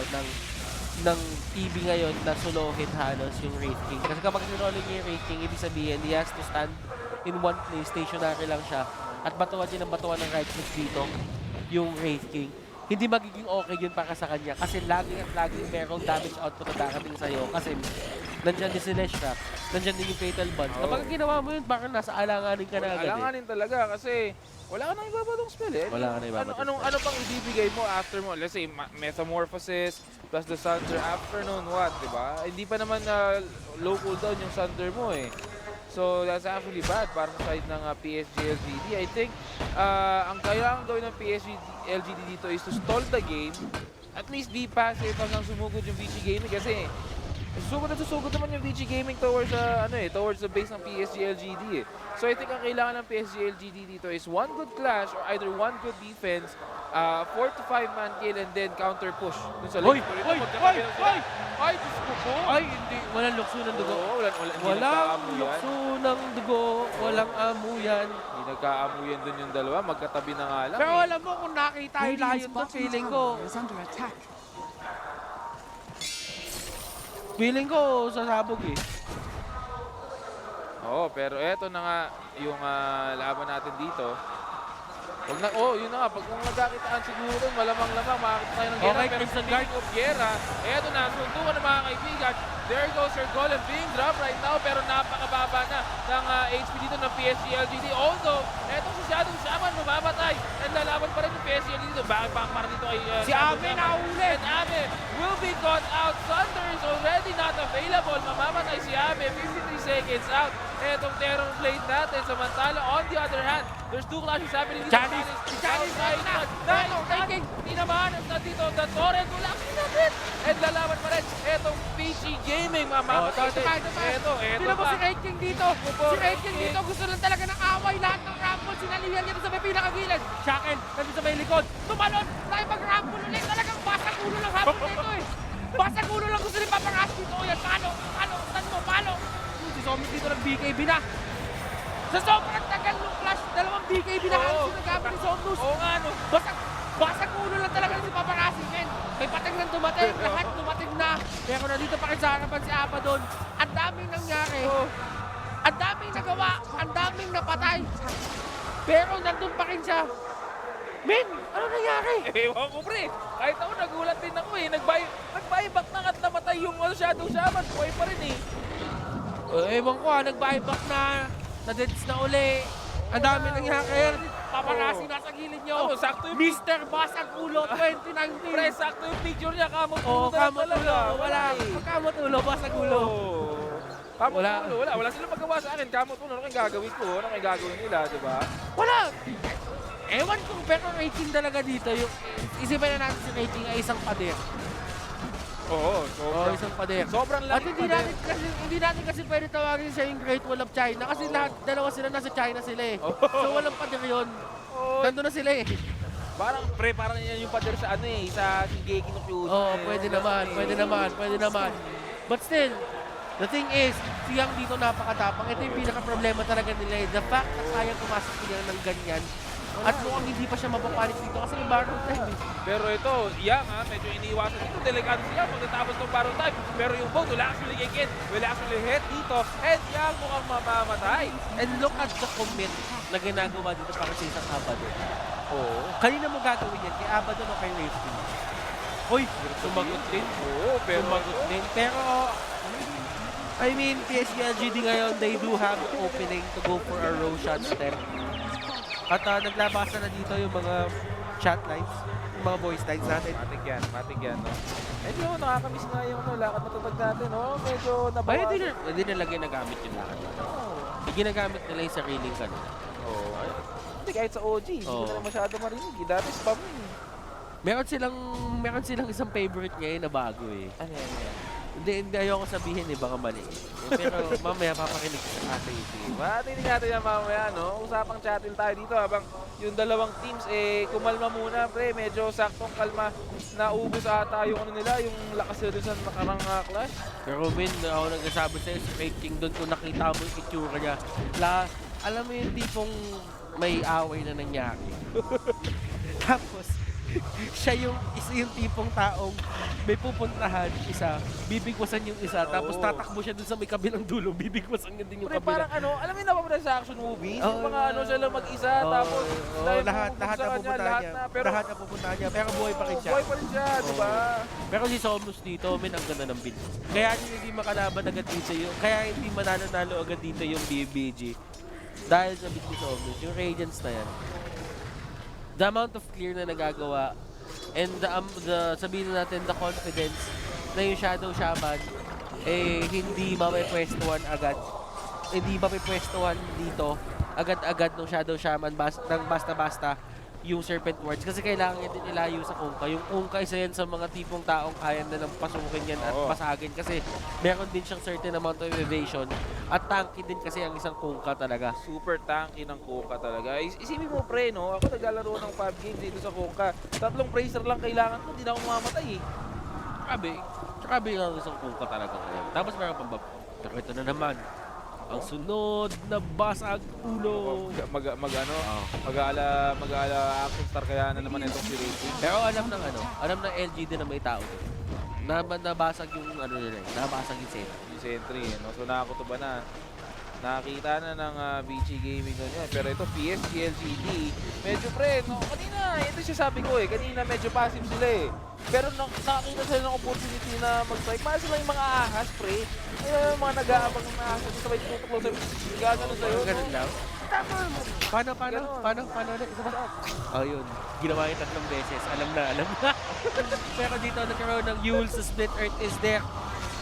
ng TV ngayon na solohin halos yung Wraith King. Kasi kapag nirolling niya yung Wraith King, ibig sabihin, he has to stand in one place, stationary lang siya, at batuan niya ng batuan ng right click dito, yung Wraith King. Hindi magiging okay yun para sa kanya kasi laging at laging merong damage output na darating sa'yo kasi nandyan din si Leshrac, nandyan din yung Fatal Bond. Kapag ginawa mo yun, parang nasa alanganin ka na agad. Alanganin talaga kasi wala ka nang ibabatong spell Wala ka nang ibabatong spell. Ano pang ibibigay mo after mo? Let's say, Metamorphosis plus the Sunder after nun, what, diba? Hindi pa naman low cooldown yung Sunder mo So that's actually bad para sa side ng PSG.LGD. I think ang kailangan gawin ng PSG.LGD dito is to stall the game. At least be passive hanggang sumugod yung Vici Gaming kasi susugod naman yung Vici Gaming towards towards the base ng PSG.LGD So I think ang kailangan ng PSG.LGD dito is one good clash or either one good defense, 4 to 5 man kill and then counter push. Dun sa Hoy! Ay, Diyos ko po! Ay, hindi. Walang lukso ng dugo. Walang lukso ng dugo. Walang amuyan. Hindi nagkaamuyan dun yung dalawa. Magkatabi na nga lang. Pero alam mo kung nakita yung layon doon, feeling ko sasabog pero eto na nga yung laban natin dito. Yun na nga, pag nagkakitaan siguro doon, malamang-lamang makakita tayo ng gera. Okay, Pero Crimson speaking of gera, eto na, suntukan ng mga kaibigan. There goes your golem being dropped right now, pero napakababa na ng HP dito ng PSG.LGD. Although, eto si Shadow Shaman, mamamatay. And lalaban pa rin ng PSG.LGD dito. Bakit para dito kay Si Ame nahuli. And Ame will be caught out. Thunder is already not available. Mamamatay si Ame, 53 seconds out. Etong Terror Blade natin. Samantala, on the other hand, there's two clashes happening dito. Chanis taking. Tinamaan ang dito. The Torrent, wala kinapit. And lalaban pa rin. Etong Vici Gaming, mamamatay. Eto Tino mo pa. si Red King dito. Si Red King dito gusto lang talaga ng away. Lahat ng rumble, sinalihan niya sa may pinakagilid. Shaken, nandun sa may likod. Tumalon, tayo mag-rumble ulit. Talagang basag ulo lang hapon dito Basag ulo lang gusto rin papangas dito. Yan, palo, saan mo, palo. Si Somis dito nag-BKB na. Sa sobrang tagal ng flash, dalawang BKB na halos yung nagkama ni Somus. Basag ulo lang talaga si paparasin men. May patag nang dumating, lahat dumating na. Pero nandito pa rin sa harapan si Abaddon. Ang daming nangyari. Ang daming nagawa, ang daming napatay. Pero nandun pa rin siya. Men, ano nangyari? Ewan ko pre, kahit ako nagulat din ako nag-buyback na at namatay yung Shadow Shaman, buhay pa rin Ewan ko nag-buyback na-deads na uli. Ang dami nangyari. Paparazzi nasa gilid nyo. Sakto yung Mr. Basag Ulo 2019. Pre, sakto yung picture niya, kamot ulo kamot talaga. ulo. Wala. Kamot ulo, Basag Ulo. Kamot ulo, wala silang magawa sa akin. Kamot ulo, ano kayong gagawin ko? Ano kayong gagawin nila, diba? Wala. Ewan ko, pero rating talaga dito. Isipin na natin si rating ay isang pader. Isang pader. Sobrang At laki hindi natin kasi pwede tawagin siya yung Great Wall of China kasi dalawa sila nasa China sila So walang pader yun. Nandun na sila Parang yan yung pader sa sa Shingeki no Kyojin. Pwede naman. But still, the thing is, siyang dito napakatapang. Ito yung pinaka-problema talaga nila. The fact na kayang pumasok nila ng ganyan, at mukhang hindi pa siya mapapalit dito kasi may barrel time eh. Pero ito, Yang medyo iniiwasan dito. Delikado siya pagkatapos ng barrel time. Pero yung boat, will actually kick in. Will actually hit dito. And Yang mukhang mamamatay. And look at the commit na ginagawa dito para sa isang Abaddon. Oo. Kanina mo gagawin yan, kay Abaddon o kay Rafting? Uy, sumagot din. Oo, pero Sumagot din. Pero, I mean, PSG.LGD ngayon, they do have the opening to go for a row shot step. At naglabasa na dito yung mga chat lines, yung mga voice lines natin. Matik yan, no? Medyo nakakamiss nga yung lakad matatag natin, no? Medyo nabawa. Hindi nila ginagamit yung lakad. Ginagamit nila yung sariling kanila. Oo. Hindi, kahit sa OG, hindi ko na masyado marinig. Dati spam yun. Meron silang isang favorite ngayon na bago eh. Ano yan? Hindi ayoko sabihin eh, baka mali. Pero mamaya papakinig ko sa atin. Matinig natin yan mamaya, no? Usapang chattel tayo dito habang yung dalawang teams, kumalma muna, pre. Medyo saktong kalma. Naubos ata yung ano nila, yung lakas nila sa nakarang clash. Pero Min, ako nagsasabi sa'yo, si Fake King doon kung nakita mo yung itsura niya. Alam mo yung tipong may away na nangyari. Tapos, siya yung tipong taong may pupuntahan isa, bibigwasan yung isa, tapos tatakbo siya dun sa may kabilang dulo, bibigwasan niya din yung Pre, kabila. parang ano, alam mo yung napapanood sa action movies? Yung mga ano siya lang mag-isa, tapos lahat na pupuntahan niya. Lahat na pupuntahan niya, pero buhay pa rin siya. Buhay pa rin siya, di ba? Pero si Somos dito, ang ganda ng build. Kaya hindi makalaban agad dito kaya hindi mananalo agad dito yung BBG. Dahil sa build ni Somos, yung Radiance na yan. The amount of clear na nagagawa and the sabihin natin the confidence na yung Shadow Shaman hindi mapipwestuhan agad. Hindi mapipwestuhan dito agad-agad ng Shadow Shaman ng basta-basta yung Serpent Wards kasi kailangan niya din ilayo sa Kunkka. Yung Kunkka isa yan sa mga tipong taong kaya na lang pasukin yan at pasagin kasi meron din siyang certain amount of evasion at tanky din kasi ang isang Kunkka talaga. Super tanky ng Kunkka talaga. Isipin mo pre, no? Ako naglalaro ng 5 games dito sa Kunkka. 3 Bracer lang kailangan ko, hindi na ako mamamatay eh. Grabe yung isang Kunkka talaga ngayon. Tapos meron pang pero ito na naman. Ang sunod na basag ulo. Mag-aala action star kaya na naman itong si Racing. Pero alam ng LGD na may tao doon. Nabasag yung nila, nabasag yung sentry. Yung sentry, no? So nakakutuba na. Nakakita na ng Vici Gaming doon yun. Pero ito PSG.LGD, medyo pre, no? Kanina, ito siya sabi ko kanina medyo passive sila eh. Pero nakakita sila ng opportunity na mag-strike. Para sila yung mga ahas, pre. Yung mga nag-aabang ng ahas, sabay tutuklaw sa'yo. Gagano sa'yo, Ganun lang? Tama mo. Paano ulit? Isa ba? Oh, yun. Ginawa yung 3 beses. Alam na. Pero dito nagkaroon ng Yule sa Split Earth is there.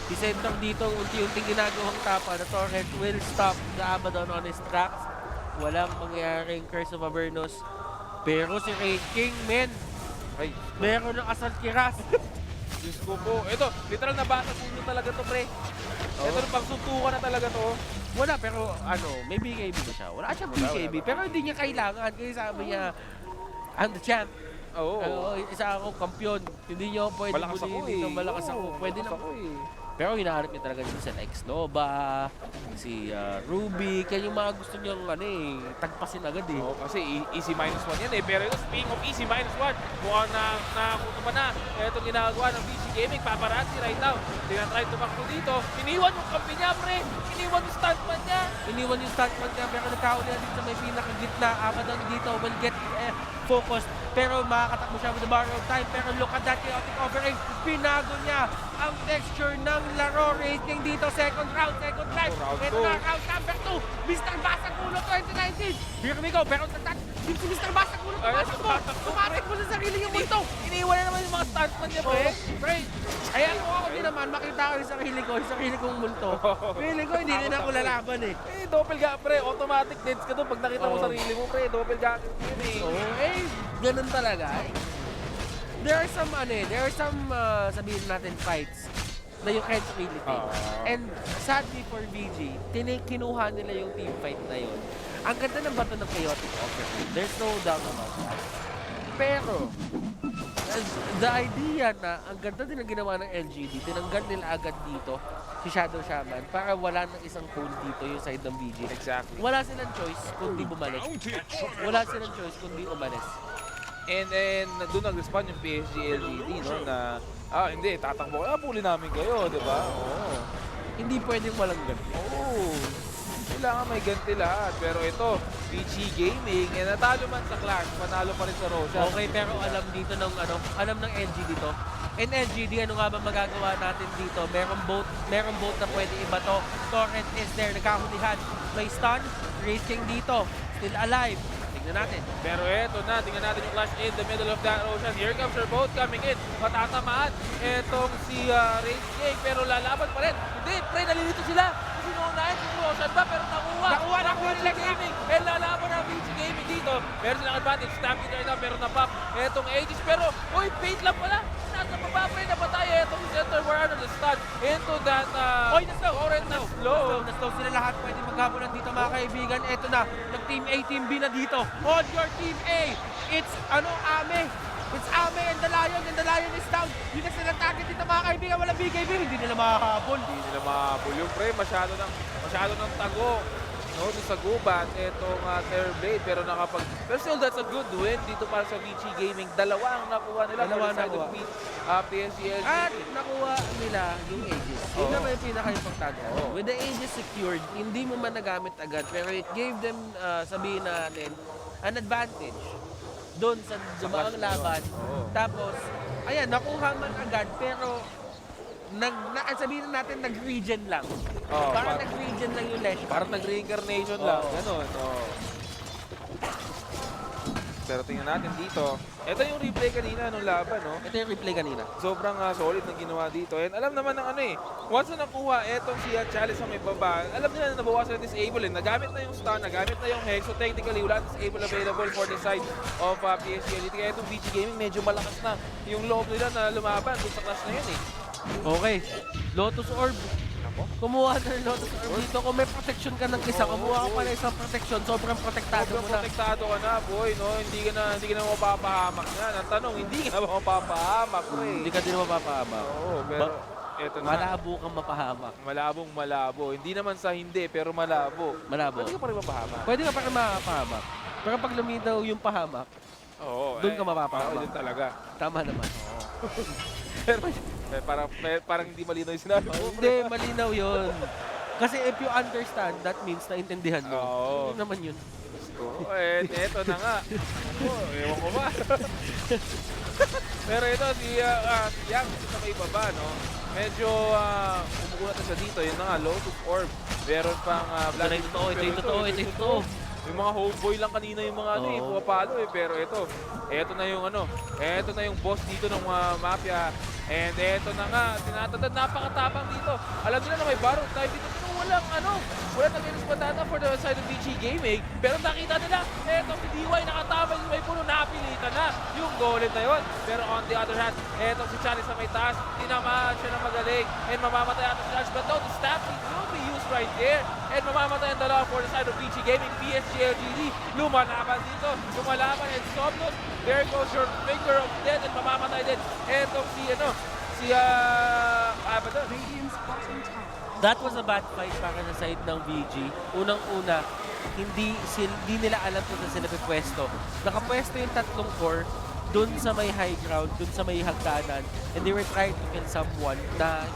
Si Sentong dito, unti-unting ginagawang tapa na Torrent will stop the Abaddon on his tracks. Walang mangyayaring Curse of Avernus. Pero si Ray King, men, meron ng asal kiras. Diyos ko po. Ito, literal na basa puno talaga to, pre. Ito, pagsuntukan na talaga to. Wala, pero may BKB ba siya? Wala siyang BKB, pero hindi niya kailangan. Kasi sabi niya, I'm the champ. Isa ako, kampiyon. Hindi niyo pwede bulihin dito. Malakas ako. Pwede lang. Pero hinahanap niya talaga si Ex Nova, si Ruby, kaya yung mga gusto niyang tagpasin agad eh. Kasi easy -1 yan eh. Pero ito, speaking of easy -1, mukhang nakakutuba na. Ito ginagawa ng Vici Gaming, paparazzi right now. Tinatry tumakbo dito. Iniwan yung kampi niya, pre. Iniwan yung stuntman niya. Pero nagkauli na dito sa may pinakagitna. Abaddon dito will get focused. Pero makakatakbo siya with the barrel of time. Pero look at that chaotic offering. Pinago niya ang texture ng laro. Racing dito. Second round. Ito na, round number 2. Mr. Basagulo 2019. Here we go. Pero si Mr. Basagulo tumatak mo sa sarili yung multo. Iniwan na naman yung mga stuntman niya, pre. Pre, ayan ko ako din naman. Makita ko yung sarili kong multo. Feeling ko hindi din ako lalaban eh. Doppelganger, pre. Automatic deads ka doon pag nakita mo sarili mo, pre. Doppelganger yun eh. Ganun talaga. There are some sabihin natin fights na you can't really take. And sadly for VG, kinuha nila yung team fight na yun. Ang ganda ng bato ng chaotic offer. There's no doubt about that. Pero, the idea na ang ganda din ang ginawa ng LGD, tinanggal nila agad dito si Shadow Shaman para wala ng isang hole dito yung side ng VG. Exactly. Wala silang choice kundi bumalik. Wala silang choice kundi umalis. And then, doon nag-respond yung PSG.LGD, no, na, hindi, tatakbo, puli namin kayo, di ba? Oo. Hindi pwedeng walang ganun. Oo. Kailangan may ganti lahat. Pero ito, Vici Gaming, natalo man sa Clash, manalo pa rin sa Roshan. Okay, pero alam dito ng alam ng LG dito. And LGD, ano nga ba magagawa natin dito? Merong boat na pwede ibato. Torrent is there, nagkahulihan. May stun, racing dito, still alive. Tingnan natin. Pero eto na, tingnan natin yung Clash in the middle of that ocean. Here comes her boat coming in. Matatamaan etong si Race King, pero lalaban pa rin. Hindi, pre, nalilito sila. Kasi naunahin yung Roshan ba, pero nakuha nila Gaming. And lalaban ng Vici Gaming dito. Meron silang advantage, Stampede right now, meron na pop. Etong Aegis, pero, uy, bait lang pala. Nasa baba pa rin napatay etong center where ano the stun into that Torrent na slow. Na-slow sila lahat. Pwede maghabulan dito mga kaibigan. Eto na, nag-team A, team B na dito. On your team A, it's Ame. It's Ame and the Lion is down. Yun na silang target dito mga kaibigan. Walang BKB, hindi nila makahabol. Hindi nila mahabol yung pre, masyado ng tago. No, sa gubat, etong Terrorblade, pero still that's a good win dito para sa Vici Gaming. Dalawa ang nakuha nila for the side of PSG.LGD. At nakuha nila yung Aegis. Yun naman yung pinaka-importante. With the Aegis secured, hindi mo man nagamit agad, pero it gave them, sabihin natin, an advantage doon sa dumaang laban. Tapos, ayan, nakuha man agad, pero sabihin natin nag-regen lang. Parang nag-regen lang yung Lesh. Parang nag-reincarnation lang. Ganon. Pero tingnan natin dito. Ito yung replay kanina nung laban, no? Ito yung replay kanina. Sobrang solid na ginawa dito. And alam naman ng once na nakuha etong si Chalice sa may baba, alam nila na nabawasan na disable. Nagamit na yung stun, nagamit na yung hex. So technically, wala disable available for the side of PSG.LGD. Kaya itong Vici Gaming, medyo malakas na yung loob nila na lumaban dun sa clash na yun Okay. Lotus Orb. Kumuha na ng Lotus Orb dito. Kung may protection ka ng isa, kumuha ka pa na isang protection. Sobrang protektado mo na. Protektado ka na, boy, no? Hindi ka na mapapahamak na. Ang tanong, hindi ka mapapahamak, pre. Hindi ka din mapapahamak. Oo, pero eto na. Malabo kang mapahamak. Malabo. Hindi naman sa hindi, pero malabo. Pwede ka pa rin mapahamak. Pwede ka pa rin mapahamak. Pero pag lumitaw yung pahamak, doon ka mapapahamak. Doon talaga. Tama naman. Pero parang hindi malinaw yung sinabi mo. Hindi, malinaw yun. Kasi if you understand, that means naintindihan mo. Yun naman yun. Eto na nga. Ewan ko ba. Pero ito, si Yang sa may baba, no? Medyo umukulat na siya dito. Yun na nga, Lotus Orb. Meron pang Ito yung totoo. Yung mga homeboy lang kanina yung mga pumapalo pero ito na yung boss dito ng mafia. And ito na nga, tinatandaan, napakatapang dito. Alam nila na may barrel type dito, pero walang nag-respondana for the side of Vici Gaming. Pero nakita nila, si DY nakatama yung may puno, napilitan na yung golem na yun. Pero on the other hand, si Charlie sa may taas, tinamaan siya ng magaling. And mamamatay ata si Charles, but no, the stampede will be used right there. And mamamatay ang dalawa for the side of Vici Gaming. PSG.LGD, lumalaban dito, and Somnos, there goes your finger of death, and mamamatay din. That was a bad fight para sa side ng VG. Unang-una, hindi nila alam kung saan sila pipwesto. Nakapwesto yung tatlong core dun sa may high ground, dun sa may hagdanan, and they were trying to kill someone na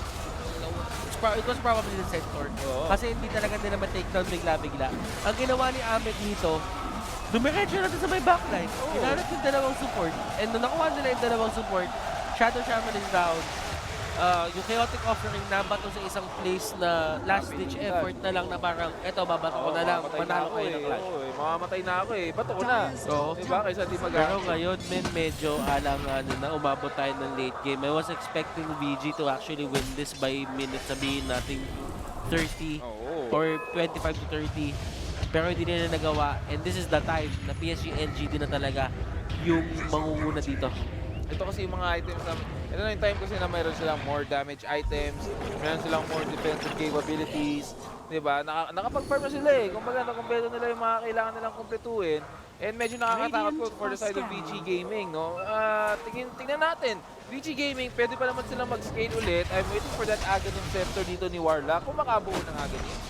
it was probably the sector. Kasi hindi talaga nila ma-take down bigla-bigla. Ang ginawa ni Ahmed dito, dumiretso natin sa may backline. Ginanap yung dalawang support. And nung nakuha nila yung dalawang support, Shadow Shaman is down. Yung chaotic offering na bato sa isang place na last-ditch effort na lang na parang, eto, babato ko na lang, manalo kayo ng clash. Mamamatay na ako bato ko na. Diba? Kaysa di mag-action. Pero ngayon, medyo alang-ano na umabot tayo ng late game. I was expecting VG to actually win this by minutes, sabihin natin 30 or 25 to 30. Pero hindi nila nagawa. And this is the time na PSG.LGD na talaga yung mangunguna dito. Ito kasi yung mga items na, ito na yung time kasi na mayroon silang more damage items, mayroon silang more defensive capabilities, Diba? Nakapag-farm na sila eh. Kumbaga, nakumpleto nila yung mga kailangan nilang kumpletuhin. And medyo nakakatakot po for the side of Vici Gaming, no? Tingnan natin. Vici Gaming, pwede pa naman silang mag-scale ulit. I'm waiting for that agad ng scepter dito ni Warlock. Kung makabuo ng agad yun.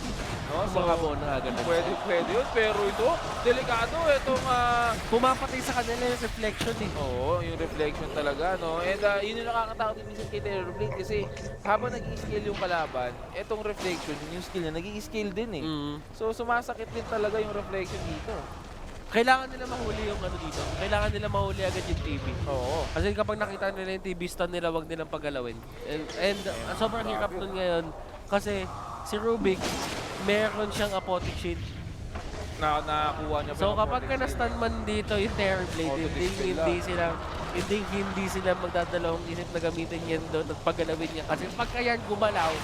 No? So, Makabuo ng agad. pwede yun. Pero ito, delikado. Itong pumapatay sa kanila yung reflection eh. Oo, yung reflection talaga, no? And yun yung nakakatakot din minsan kay Terrorblade kasi habang nag-i-scale yung kalaban, etong reflection, yung skill niya, nag-i-scale din eh. So, sumasakit din talaga yung reflection dito. Kailangan nila mahuli yung ano dito. Kailangan nila mahuli agad yung TV. Oo. Kasi kapag nakita nila yung TV stun nila, wag nilang paggalawin. And sobrang hirap nun ngayon kasi si Rubik, meron siyang apotic shield. Nakakuha niya pa So ng kapag ka protect na-stun man dito yung Terrorblade, hindi sila magdadalawang isip na gamitin yan doon at paggalawin niya. Kasi pagka yan gumalaw,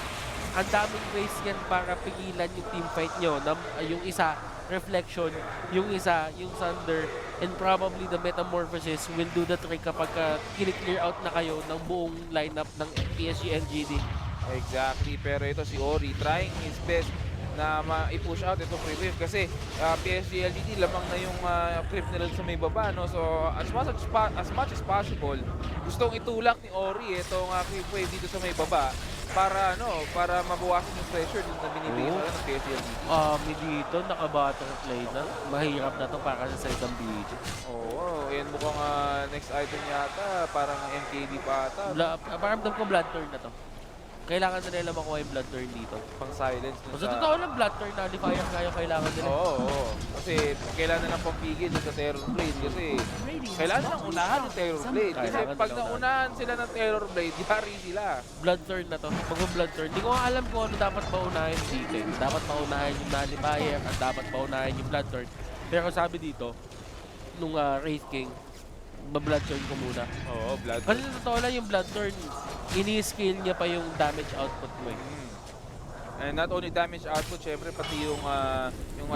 ang daming ways yan para pigilan yung teamfight nyo. Yung isa, reflection, yung isa, yung thunder, and probably the metamorphosis will do the trick kapag kini-clear out na kayo ng buong lineup ng PSG.LGD. Exactly, pero ito si Ori trying his best na i-push out itong free wave kasi PSG.LGD lamang na yung clip nila sa may baba, no? So as much as possible, gustong itulak ni Ori itong clip wave dito sa may baba para mabawasan yung pressure dito na binibigay sa ng PSG.LGD. Dito naka-butterfly na. Mahirap na to para sa side ng BG. Oo, yan mukhang next item yata, parang MKD pa ata. Paramdam ko blood turn na to. Kailangan na nila makuha yung blood turn dito. Pang silence. Sa totoo lang, blood turn nullifier kaya kailangan nila. Oo. Kasi kailangan na pampigil sa Terrorblade kasi kailangan nang unahan yung Terrorblade. Kasi pag naunahan sila ng Terrorblade, yari sila. Blood turn na to. Mag-blood turn. Hindi ko alam kung ano dapat paunahin dito. Dapat paunahin yung nullifier at dapat paunahin yung blood turn. Pero sabi dito, nung Wraith King, blood turn ko muna. Oo, blood turn. Kasi sa totoo lang yung blood turn, ini-scale niya pa yung damage output mo eh. And not only damage output, syempre pati yung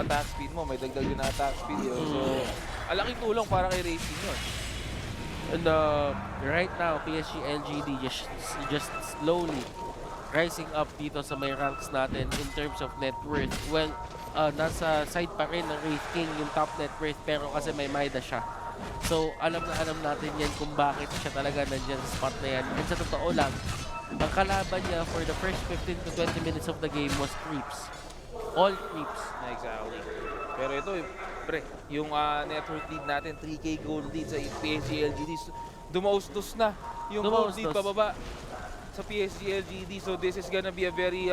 attack speed mo, may dagdag din na attack speed yun. So, alaking tulong para kay Racing yun. And right now, PSG.LGD just slowly rising up dito sa may ranks natin in terms of net worth. Well, nasa side pa rin ng Wraith King yung top net worth pero kasi may Maida siya. So, alam natin yan kung bakit siya talaga nandyan sa spot na yan. And sa totoo lang, ang kalaban niya for the first 15 to 20 minutes of the game was creeps. All creeps. Exactly. Pero ito, pre, yung network lead natin, 3K gold lead sa PSG.LGD, dumaustos na yung gold lead pababa sa PSG.LGD. So, this is gonna be a very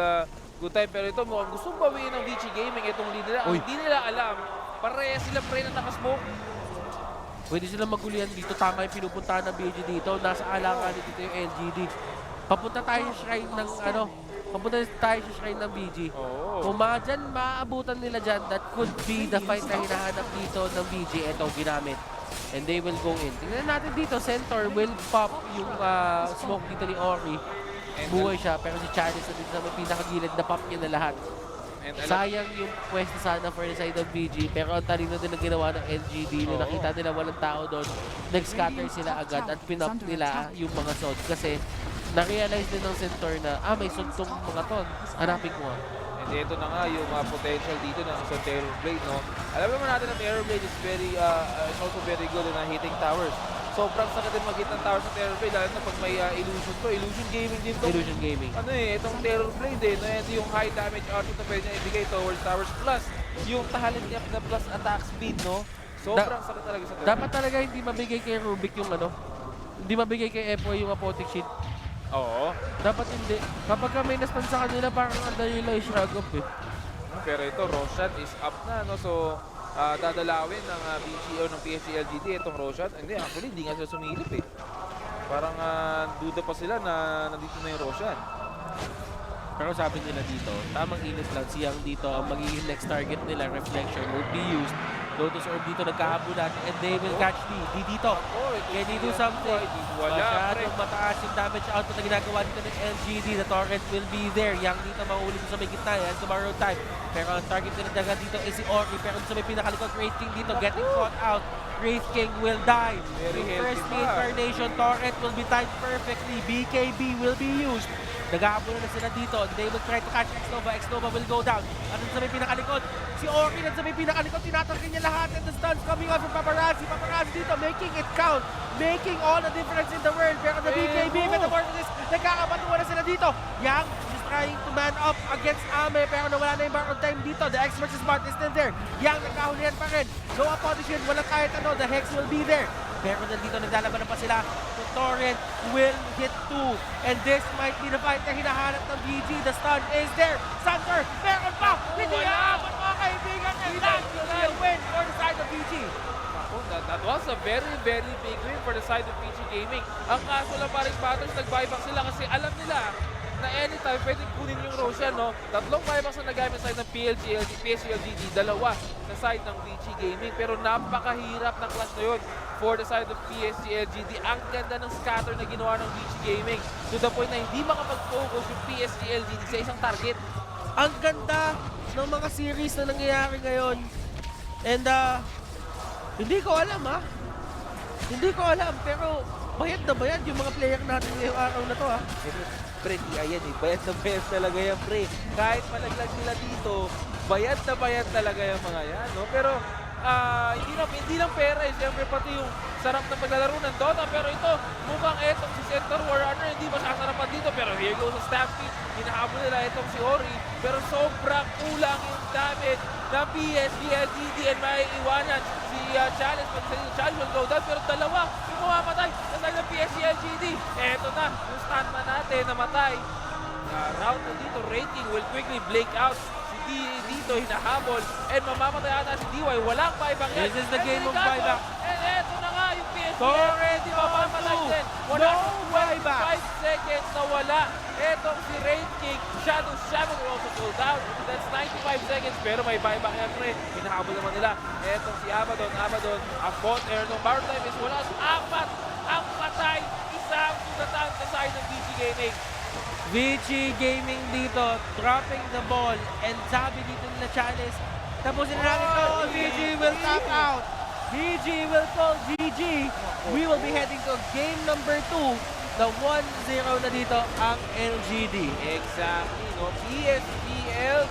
good time. Pero ito, mukhang gustong bawiin ng Vici Gaming itong lead nila. Hindi nila alam, parehas sila pre na nakasmoke. Pwede silang magulihan dito. Tama yung pinupuntahan ng BG dito. Nasa alanganin dito yung LGD. Papunta tayo sa shrine ng BG. Kung dyan, maaabutan nila dyan. That could be the fight na hinahanap dito ng BG. Ito, ginamit. And they will go in. Tingnan natin dito, Centaur will pop yung smoke dito ni Ori. Buhay siya, pero si Chalice na dito sa may pinakagilid na pop niya na lahat. Sayang yung pwesto sana for the side of BG, pero ang talino din ang ginawa ng LGD. Nung nakita nila walang tao doon, nag-scatter sila agad at pinop nila yung mga sod. Kasi na-realize din ng Centaur na, may sod tong mga ton. Hanapin ko nga. And ito na nga yung potential dito ng sa Terrorblade, no? Alam naman natin na Terrorblade is also very good in hitting towers. Sobrang sakit din mag-hit ng tower sa Terrorblade, lalo na pag may illusion to. Illusion gaming din to. Illusion gaming. Itong Terrorblade and yung high damage output na pwede niya ibigay towards towers plus yung tahalit niya na plus attack speed, no? Sobrang sakit talaga sa Terrorblade. Dapat talaga hindi mabigay kay Rubik yung hindi mabigay kay Epo yung apotic shield. Oo. Dapat hindi. Kapag may nastan sa kanila, parang ang dali lang i-shrug up eh. Pero ito, Roshan is up na, no? So, dadalawin ng BCO ng PSG.LGD itong Roshan. Actually, hindi nga sila sumilip eh. Parang duda pa sila na nandito na yung Roshan. Pero sabi nila dito, tamang init lang siyang dito ang magiging next target nila, reflection will be used. Lotus Orb dito nagkahabulan and they will catch D dito. Can he do something? Masyadong mataas yung damage output na ginagawa dito ng LGD. The torrent will be there. Yang dito mahuli sa may gitna yan, tomorrow time. Pero ang target nila daga dito is si Ori. Pero sa may pinakalikod, Wraith King dito getting caught out. Wraith King will die. The first incarnation torrent will be timed perfectly. BKB will be used. Naghahabol na sila dito. They will try to catch Xnova. Xnova will go down. At sa may pinakalikod, si Ori na sa may pinakalikod, tinatangkin niya lahat. And the stuns coming out from Paparazzi. Paparazzi dito, making it count. Making all the difference in the world. Pero the BKB, Metamorphosis, nagkakabatuan na sila dito. Yang is trying to man up against Ame, pero nawala na yung back on time dito. The X versus Smart is still there. Yang nagkahulihan pa rin. Go up position, walang kahit ano. The Hex will be there. Pero nandito naglalaban pa sila. The Torrent will hit 2. And this might be the fight na hinahanap ng BG. The stun is there. Sander, meron pa! Hindi aabot mga kaibigan. And that will be a win for the side of BG. That was a very, very big win for the side of PG Gaming. Ang kaso lang paring battles, nag-buyback sila kasi alam nila na anytime pwedeng kunin yung Roshan, no? Tatlong buybacks na nag-gamit sa side ng PSG.LGD, dalawa sa side ng PG Gaming. Pero napakahirap ng clash na yun for the side of PSG.LGD. Ang ganda ng scatter na ginawa ng PG Gaming to the point na hindi makapag-focus yung PSG.LGD sa isang target. Ang ganda ng mga series na nangyayari ngayon. And hindi ko alam Hindi ko alam, pero bayad na bayad yung mga player natin ngayong araw na to Pre, ayan bayad na bayad talaga yan, pre. Kahit malaglag sila dito, bayad na bayad talaga yung mga yan, no? Pero hindi lang pera siyempre pati yung sarap na paglalaro ng Dota. Pero ito, mukhang etong si Center War Runner hindi masasarapan dito. Pero here goes sa staff speed, hinahabol nila itong si Ori. Pero sobrang kulang yung damage ng PSG.LGD and may iwanan si Challenge. Pag sa Challenge will go down, pero dalawa yung mamamatay sa side ng PSG.LGD. Eto na, yung stuntman natin namatay. Round na dito, rating will quickly blink out. Dito hinahabol and mamamatay ata si DY. Walang buyback yan. This is the game of buyback. And eto na nga yung PSG. Already mamamatay din. No buyback. 5 seconds na wala. Etong si Rain King. Shadow will also pull down. That's 95 seconds. Pero may buyback yan, pre. Hinahabol naman nila. Etong si Abaddon. Ang bot air ng power time is wala. Apat ang patay. Isang sugatang sa side ng BG Gaming. Vici Gaming dito, dropping the ball, and sabi dito nila Chalice, tapusin na natin ito, VG will tap out. VG will call GG. We will be heading to game number 2, the 1-0 na dito ang LGD. Exactly, no? PSG.LGD